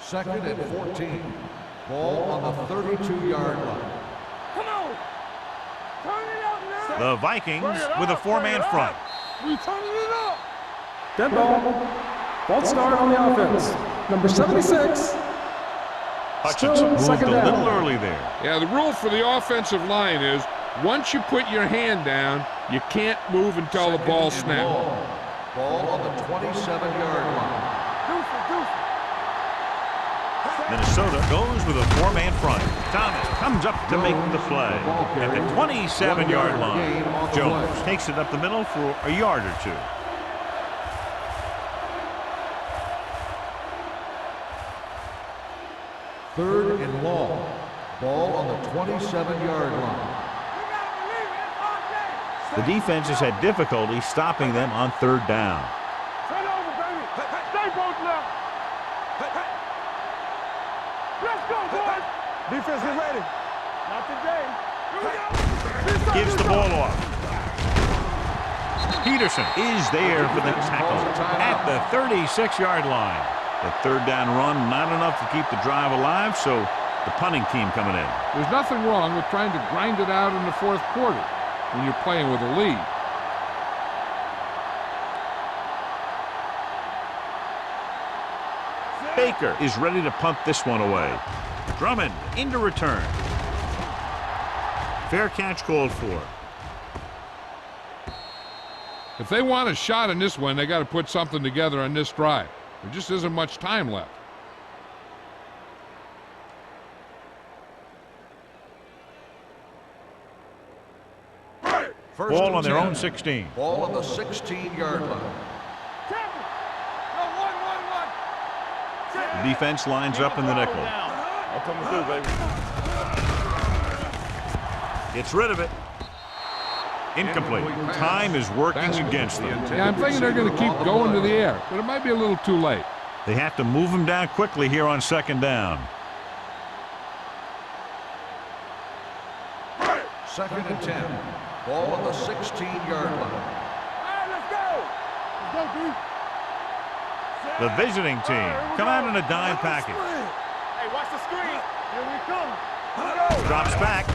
[SPEAKER 2] Second and 14. Ball on the 32-yard line.
[SPEAKER 3] Come on. Turn it up now.
[SPEAKER 1] The Vikings with a 4-man front.
[SPEAKER 3] We turning it up.
[SPEAKER 5] Dead ball. False start on the offense. Number 76.
[SPEAKER 1] Hutchinson
[SPEAKER 5] Still
[SPEAKER 1] moved
[SPEAKER 5] second
[SPEAKER 1] a
[SPEAKER 5] down.
[SPEAKER 1] little early there.
[SPEAKER 4] Yeah, the rule for the offensive line is once you put your hand down, you can't move until the ball snaps.
[SPEAKER 2] Ball on the 27-yard line.
[SPEAKER 1] Minnesota goes with a 4-man front. Thomas comes up to make the play at the 27-yard line. Jones takes it up the middle for a yard or 2.
[SPEAKER 2] Third and long. Ball on the 27-yard line.
[SPEAKER 1] The defense has had difficulty stopping them on 3rd down.
[SPEAKER 3] Turn over, baby. Stay both now. Let's go, boys. Defense is ready. Not today. Here we go.
[SPEAKER 1] Gives the ball off. Peterson is there for the tackle at the 36-yard line. The 3rd down run, not enough to keep the drive alive, so the punting team coming in.
[SPEAKER 4] There's nothing wrong with trying to grind it out in the 4th quarter when you're playing with a lead.
[SPEAKER 1] Baker is ready to punt this one away. Drummond into return. Fair catch called for.
[SPEAKER 4] If they want a shot in this one, they got to put something together on this drive. There just isn't much time left.
[SPEAKER 1] Ball on their own 16.
[SPEAKER 2] Ball on the 16-yard line.
[SPEAKER 1] The defense lines up in the nickel.
[SPEAKER 3] I'll come through, baby.
[SPEAKER 1] Gets rid of it. Incomplete. Time is working against them.
[SPEAKER 4] Yeah, I'm thinking they're going to keep going to the air, but it might be a little too late.
[SPEAKER 1] They have to move him down quickly here on 2nd down.
[SPEAKER 2] Second and 10. Ball on the 16-yard line.
[SPEAKER 3] All right, let's go. Let's go,
[SPEAKER 1] The visiting team come out in a dime package.
[SPEAKER 3] Hey, watch the screen. Here we come.
[SPEAKER 1] Drops back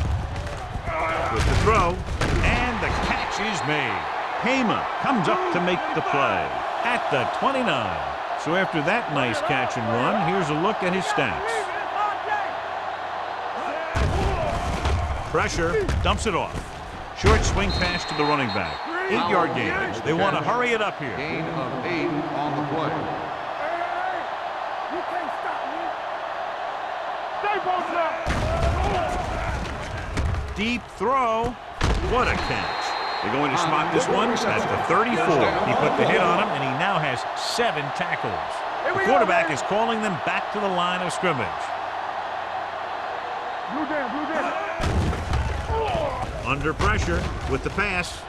[SPEAKER 1] with the throw, and the catch is made. Hema comes up to make the play at the 29. So after that nice catch and run, here's a look at his stats. Pressure, dumps it off. Short swing pass to the running back. 8-yard gain. They want to hurry it up here.
[SPEAKER 2] Gain of 8 on the play.
[SPEAKER 3] You can't stop me. Stay posted up.
[SPEAKER 1] Deep throw. What a catch. They're going to spot this one at the 34. He put the hit on him, and he now has 7 tackles. The quarterback is calling them back to the line of scrimmage.
[SPEAKER 3] Blue down.
[SPEAKER 1] Under pressure with the pass.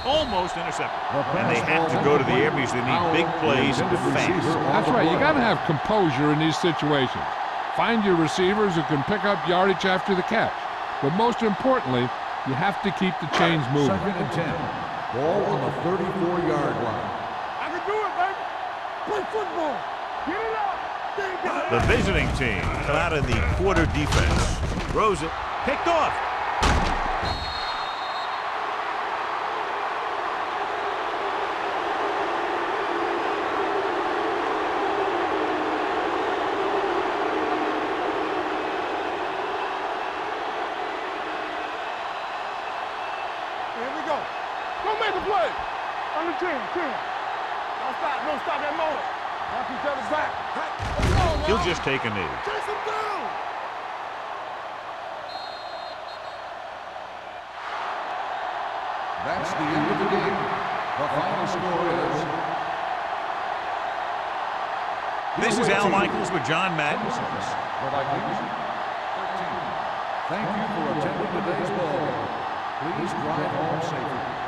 [SPEAKER 1] Almost intercepted. And they have to go to the air because they need big plays fast.
[SPEAKER 4] That's right. You got to have composure in these situations. Find your receivers who can pick up yardage after the catch. But most importantly, you have to keep the chains moving.
[SPEAKER 2] 2nd and 10. Ball on the 34-yard line.
[SPEAKER 3] I can do it, baby. Play football. Get it up.
[SPEAKER 1] The visiting team come out of the quarter defense. Throws it. Picked off.
[SPEAKER 3] Here we go. Go make a play. Under 10. Don't stop that motor. Knock each other back.
[SPEAKER 1] He'll just take a knee.
[SPEAKER 3] Chase him down.
[SPEAKER 2] That's the end of the game. The final score is...
[SPEAKER 1] This is Al Michaels with John Madden.
[SPEAKER 2] The Vikings, 13. Thank you for attending today's ball game. Please drive home safely.